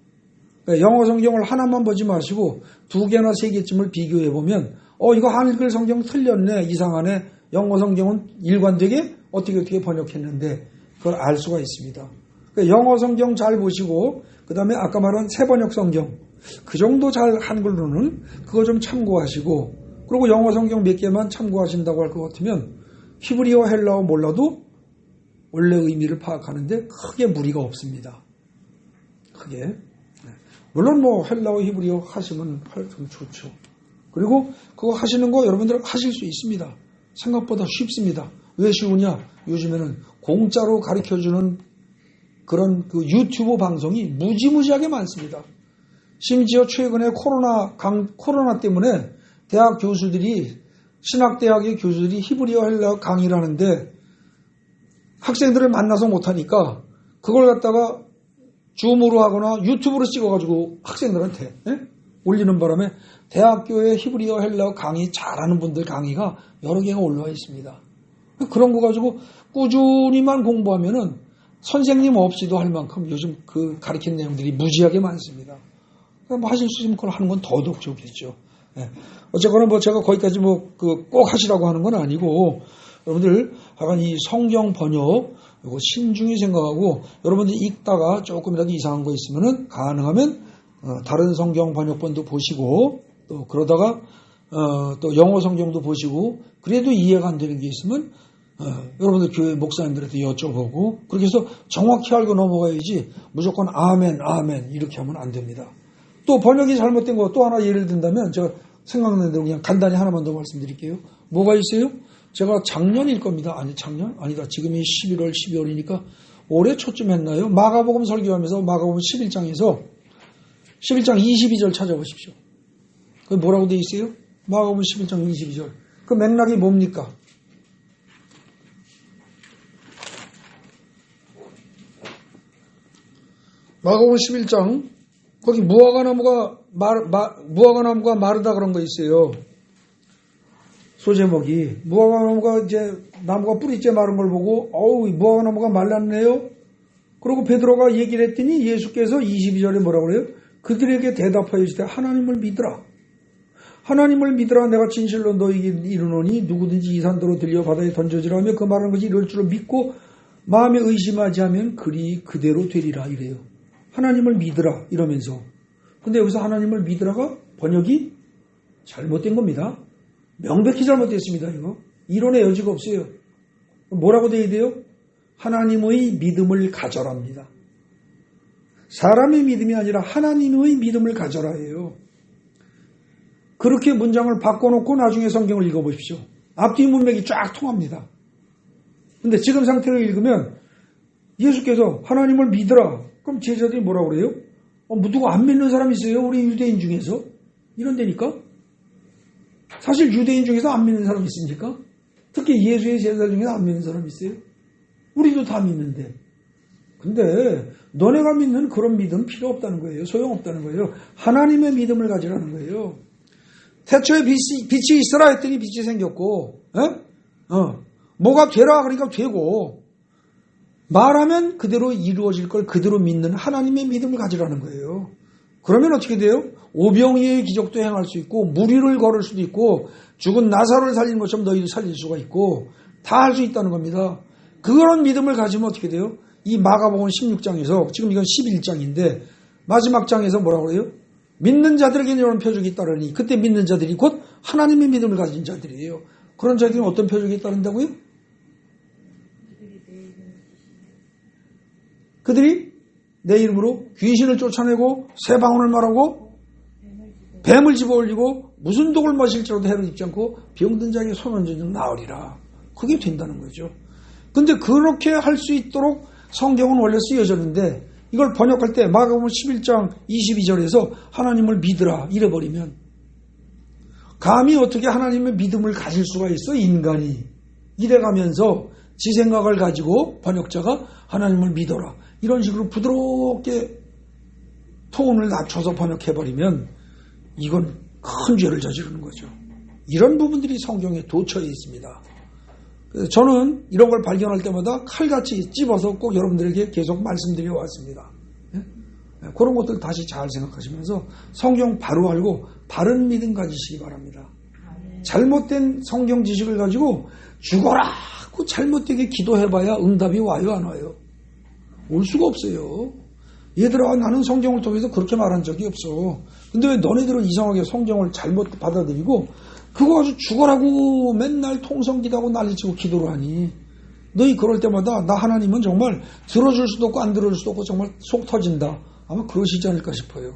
영어 성경을 하나만 보지 마시고 2개나 3개쯤을 비교해 보면 이거 한글 성경 틀렸네, 이상하네, 영어 성경은 일관되게 어떻게 번역했는데 그걸 알 수가 있습니다. 영어 성경 잘 보시고 그 다음에 아까 말한 새번역 성경 그 정도 잘 한글로는 그거 좀 참고하시고, 그리고 영어 성경 몇 개만 참고하신다고 할 것 같으면 히브리어 헬라어 몰라도 원래 의미를 파악하는데 크게 무리가 없습니다. 크게. 물론 헬라어 히브리어 하시면 좀 좋죠. 그리고 그거 하시는 거 여러분들 하실 수 있습니다. 생각보다 쉽습니다. 왜 쉬우냐? 요즘에는 공짜로 가르쳐주는 그런 그 유튜브 방송이 무지무지하게 많습니다. 심지어 최근에 코로나 때문에 대학 교수들이, 신학대학의 교수들이 히브리어 헬라어 강의를 하는데 학생들을 만나서 못하니까 그걸 갖다가 줌으로 하거나 유튜브로 찍어가지고 학생들한테 올리는 바람에 대학교에 히브리어 헬라어 강의 잘하는 분들 강의가 여러 개가 올라와 있습니다. 그런 거 가지고 꾸준히만 공부하면은 선생님 없이도 할 만큼 요즘 그 가르친 내용들이 무지하게 많습니다. 하실 수 있으면 그걸 하는 건 더더욱 좋겠죠. 어쨌거나 제가 거기까지 꼭 하시라고 하는 건 아니고, 여러분들 하여간 이 성경 번역 이거 신중히 생각하고, 여러분들 읽다가 조금이라도 이상한 거 있으면은 가능하면 다른 성경 번역본도 보시고, 또 그러다가 또 영어 성경도 보시고, 그래도 이해가 안 되는 게 있으면 여러분들 교회 목사님들한테 여쭤보고, 그렇게 해서 정확히 알고 넘어가야지 무조건 아멘 이렇게 하면 안 됩니다. 또 번역이 잘못된 거 또 하나 예를 든다면 제가 생각나는 대로 그냥 간단히 하나만 더 말씀드릴게요. 뭐가 있어요? 제가 작년일 겁니다. 아니다. 지금이 11월, 12월이니까 올해 초쯤 했나요? 마가복음 설교하면서 마가복음 11장에서 11장 22절 찾아보십시오. 그 뭐라고 되어 있어요? 마가복음 11장 22절. 그 맥락이 뭡니까? 마가복음 11장 거기 무화과나무가 마르다 그런 거 있어요. 소제목이 무화과나무가 이제 나무가 뿌리째 마른 걸 보고 무화과나무가 말랐네요. 그리고 베드로가 얘기를 했더니 예수께서 22절에 뭐라고 그래요? 그들에게 대답하여 이르시되 하나님을 믿으라. 하나님을 믿으라. 내가 진실로 너희에게 이르노니 누구든지 이 산도로 들려 바다에 던져지라 하며 그 말하는 것이 이럴 줄로 믿고 마음에 의심하지 않으면 그리 그대로 되리라 이래요. 하나님을 믿으라 이러면서. 근데 여기서 하나님을 믿으라가 번역이 잘못된 겁니다. 명백히 잘못됐습니다. 이거 이론의 여지가 없어요. 뭐라고 되어야 돼요? 하나님의 믿음을 가져라입니다. 사람의 믿음이 아니라 하나님의 믿음을 가져라 해요. 그렇게 문장을 바꿔놓고 나중에 성경을 읽어보십시오. 앞뒤 문맥이 쫙 통합니다. 근데 지금 상태로 읽으면 예수께서 하나님을 믿으라. 그럼 제자들이 뭐라고 그래요? 누구 안 믿는 사람 있어요? 우리 유대인 중에서? 이런다니까? 사실 유대인 중에서 안 믿는 사람 있습니까? 특히 예수의 제자 중에서 안 믿는 사람 있어요? 우리도 다 믿는데. 근데 너네가 믿는 그런 믿음 필요 없다는 거예요. 소용없다는 거예요. 하나님의 믿음을 가지라는 거예요. 태초에 빛이 있으라 했더니 빛이 생겼고, 뭐가 되라 그러니까 되고, 말하면 그대로 이루어질 걸 그대로 믿는 하나님의 믿음을 가지라는 거예요. 그러면 어떻게 돼요? 오병이의 기적도 행할 수 있고, 무리를 걸을 수도 있고, 죽은 나사로를 살린 것처럼 너희도 살릴 수가 있고, 다 할 수 있다는 겁니다. 그런 믿음을 가지면 어떻게 돼요? 이 마가복음 16장에서, 지금 이건 11장인데, 마지막 장에서 뭐라고 그래요? 믿는 자들에게는 이런 표적이 따르니, 그때 믿는 자들이 곧 하나님의 믿음을 가진 자들이에요. 그런 자들은 어떤 표적이 따른다고요? 그들이 내 이름으로 귀신을 쫓아내고 새 방언을 말하고 뱀을 집어올리고 무슨 독을 마실지라도 해를 입지 않고 병든 자에게 손 얹으면 나으리라. 그게 된다는 거죠. 근데 그렇게 할 수 있도록 성경은 원래 쓰여졌는데 이걸 번역할 때 마가복음 11장 22절에서 하나님을 믿으라 이래버리면 감히 어떻게 하나님의 믿음을 가질 수가 있어 인간이 이래가면서 지 생각을 가지고 번역자가 하나님을 믿어라 이런 식으로 부드럽게 톤을 낮춰서 번역해버리면 이건 큰 죄를 저지르는 거죠. 이런 부분들이 성경에 도처에 있습니다. 그래서 저는 이런 걸 발견할 때마다 칼같이 찝어서 꼭 여러분들에게 계속 말씀드려 왔습니다. 그런 것들 다시 잘 생각하시면서 성경 바로 알고 바른 믿음 가지시기 바랍니다. 잘못된 성경 지식을 가지고 죽어라고 잘못되게 기도해봐야 응답이 와요 안 와요? 올 수가 없어요. 얘들아 나는 성경을 통해서 그렇게 말한 적이 없어. 근데 왜 너네들은 이상하게 성경을 잘못 받아들이고 그거 아주 죽어라고 맨날 통성기도하고 난리치고 기도를 하니 너희 그럴 때마다 나 하나님은 정말 들어줄 수도 없고 안 들어줄 수도 없고 정말 속 터진다. 아마 그러시지 않을까 싶어요.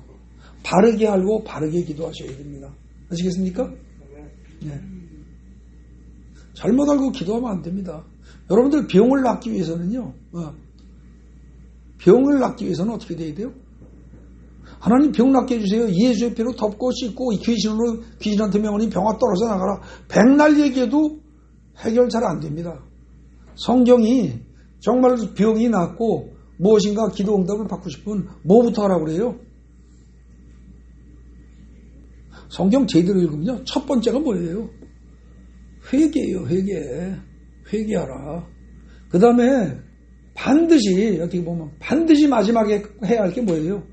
바르게 알고 바르게 기도하셔야 됩니다. 아시겠습니까? 네. 잘못 알고 기도하면 안 됩니다. 여러분들 병을 낫기 위해서는요. 병을 낫기 위해서는 어떻게 돼야 돼요? 하나님 병 낫게 해주세요. 예수의 피로 덮고 씻고 귀신한테 명하니 병아 떨어져 나가라. 백날 얘기해도 해결 잘 안 됩니다. 성경이 정말 병이 낫고 무엇인가 기도 응답을 받고 싶으면 뭐부터 하라고 그래요? 성경 제대로 읽으면요. 첫 번째가 뭐예요? 회개예요. 회개하라. 그 다음에 반드시 어떻게 보면 반드시 마지막에 해야 할 게 뭐예요?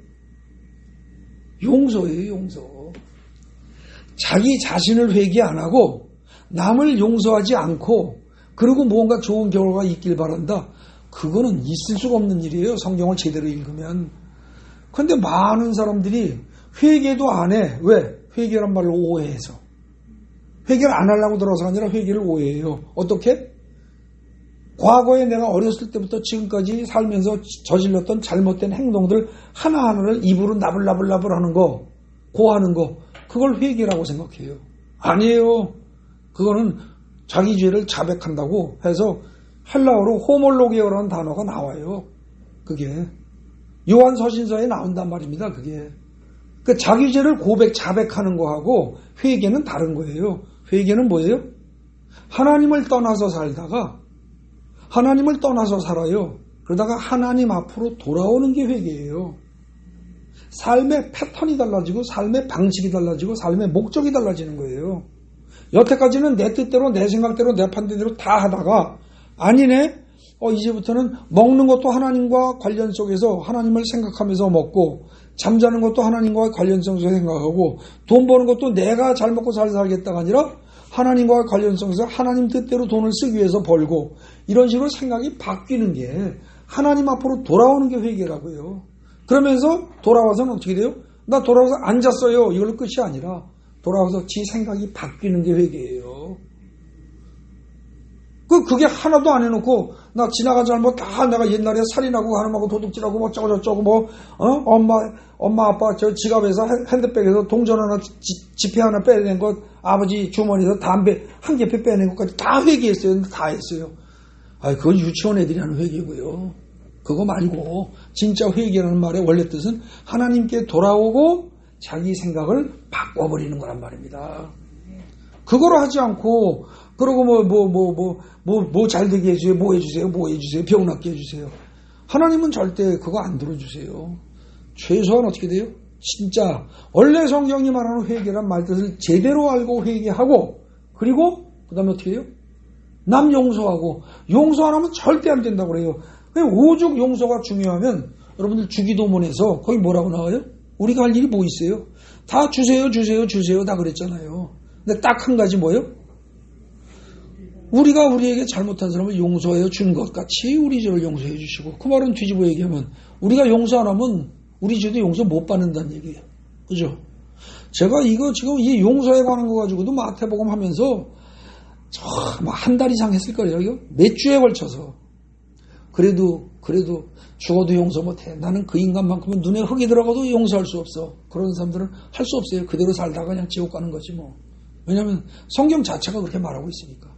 용서예요. 용서. 자기 자신을 회개 안 하고 남을 용서하지 않고 그리고 무언가 좋은 결과가 있길 바란다. 그거는 있을 수가 없는 일이에요. 성경을 제대로 읽으면. 그런데 많은 사람들이 회개도 안 해. 왜? 회개란 말로 오해해서. 회개를 안 하려고 들어서가 아니라 회개를 오해해요. 어떻게? 과거에 내가 어렸을 때부터 지금까지 살면서 저질렀던 잘못된 행동들 하나하나를 입으로 나불나불 하는 거, 고하는 거, 그걸 회개라고 생각해요. 아니에요. 그거는 자기 죄를 자백한다고 해서 헬라어로 호몰로게어라는 단어가 나와요. 그게 요한 서신서에 나온단 말입니다. 그게 그 자기 죄를 자백하는 거하고 회개는 다른 거예요. 회개는 뭐예요? 하나님을 떠나서 살다가 하나님을 떠나서 살아요. 그러다가 하나님 앞으로 돌아오는 게 회개예요. 삶의 패턴이 달라지고 삶의 방식이 달라지고 삶의 목적이 달라지는 거예요. 여태까지는 내 뜻대로 내 생각대로 내 판단대로 다 하다가 아니네. 이제부터는 먹는 것도 하나님과 관련 속에서 하나님을 생각하면서 먹고 잠자는 것도 하나님과 관련성에서 생각하고 돈 버는 것도 내가 잘 먹고 잘 살겠다가 아니라 하나님과 관련성에서 하나님 뜻대로 돈을 쓰기 위해서 벌고 이런 식으로 생각이 바뀌는 게 하나님 앞으로 돌아오는 게 회개라고요. 그러면서 돌아와서는 어떻게 돼요? 나 돌아와서 앉았어요. 이걸로 끝이 아니라 돌아와서 지 생각이 바뀌는 게 회개예요. 그게 하나도 안 해놓고 나 지나가지 않으면 다 내가 옛날에 살인하고 가늠하고 도둑질하고 뭐 저쩌고 엄마 아빠 저 지갑에서 핸드백에서 동전 하나 지폐 하나 빼낸 것 아버지 주머니에서 담배 한 개패 빼낸 것까지 다 회개했어요. 다 했어요. 그건 유치원 애들이 하는 회개고요. 그거 말고 진짜 회개라는 말의 원래 뜻은 하나님께 돌아오고 자기 생각을 바꿔버리는 거란 말입니다. 그거로 하지 않고 그러고 뭐 잘되게 해주세요, 뭐 해주세요, 병 낫게 해주세요. 하나님은 절대 그거 안 들어주세요. 최소한 어떻게 돼요? 진짜 원래 성경이 말하는 회개란 말뜻을 제대로 알고 회개하고 그리고 그 다음에 어떻게 해요? 남 용서하고 용서 안 하면 절대 안 된다고 그래요. 오죽 용서가 중요하면 여러분들 주기도문에서 거기 뭐라고 나와요? 우리가 할 일이 뭐 있어요? 다 주세요 다 그랬잖아요. 근데 딱 한 가지 뭐예요? 우리가 우리에게 잘못한 사람을 용서해 준 것 같이 우리 죄를 용서해 주시고, 그 말은 뒤집어 얘기하면 우리가 용서 안 하면 우리 죄도 용서 못 받는다는 얘기예요. 그죠? 제가 이거 지금 이 용서에 관한 거 가지고도 마태복음 하면서 한 달 이상 했을 거예요. 이거 몇 주에 걸쳐서. 그래도 죽어도 용서 못해. 나는 그 인간만큼은 눈에 흙이 들어가도 용서할 수 없어. 그런 사람들은 할 수 없어요. 그대로 살다가 그냥 지옥 가는 거지 뭐. 왜냐하면 성경 자체가 그렇게 말하고 있으니까.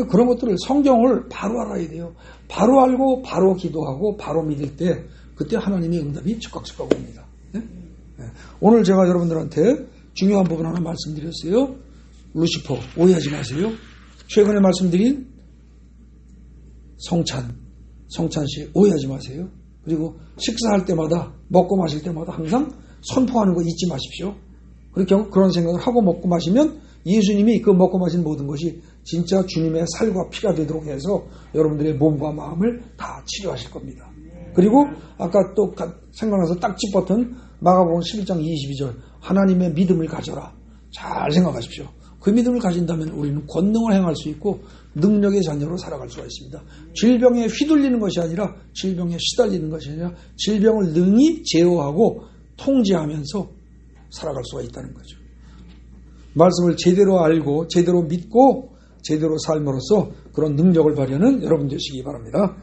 그런 것들을 성경을 바로 알아야 돼요. 바로 알고 바로 기도하고 바로 믿을 때 그때 하나님의 응답이 즉각 옵니다. 네? 네. 오늘 제가 여러분들한테 중요한 부분 하나 말씀드렸어요. 루시퍼 오해하지 마세요. 최근에 말씀드린 성찬식 오해하지 마세요. 그리고 식사할 때마다 먹고 마실 때마다 항상 선포하는 거 잊지 마십시오. 그런 생각을 하고 먹고 마시면 예수님이 그 먹고 마신 모든 것이 진짜 주님의 살과 피가 되도록 해서 여러분들의 몸과 마음을 다 치료하실 겁니다. 그리고 아까 또 생각나서 딱 짚었던 마가복음 11장 22절 하나님의 믿음을 가져라. 잘 생각하십시오. 그 믿음을 가진다면 우리는 권능을 행할 수 있고 능력의 자녀로 살아갈 수가 있습니다. 질병에 휘둘리는 것이 아니라 질병에 시달리는 것이 아니라 질병을 능히 제어하고 통제하면서 살아갈 수가 있다는 거죠. 말씀을 제대로 알고 제대로 믿고 제대로 삶으로써 그런 능력을 발휘하는 여러분 되시기 바랍니다.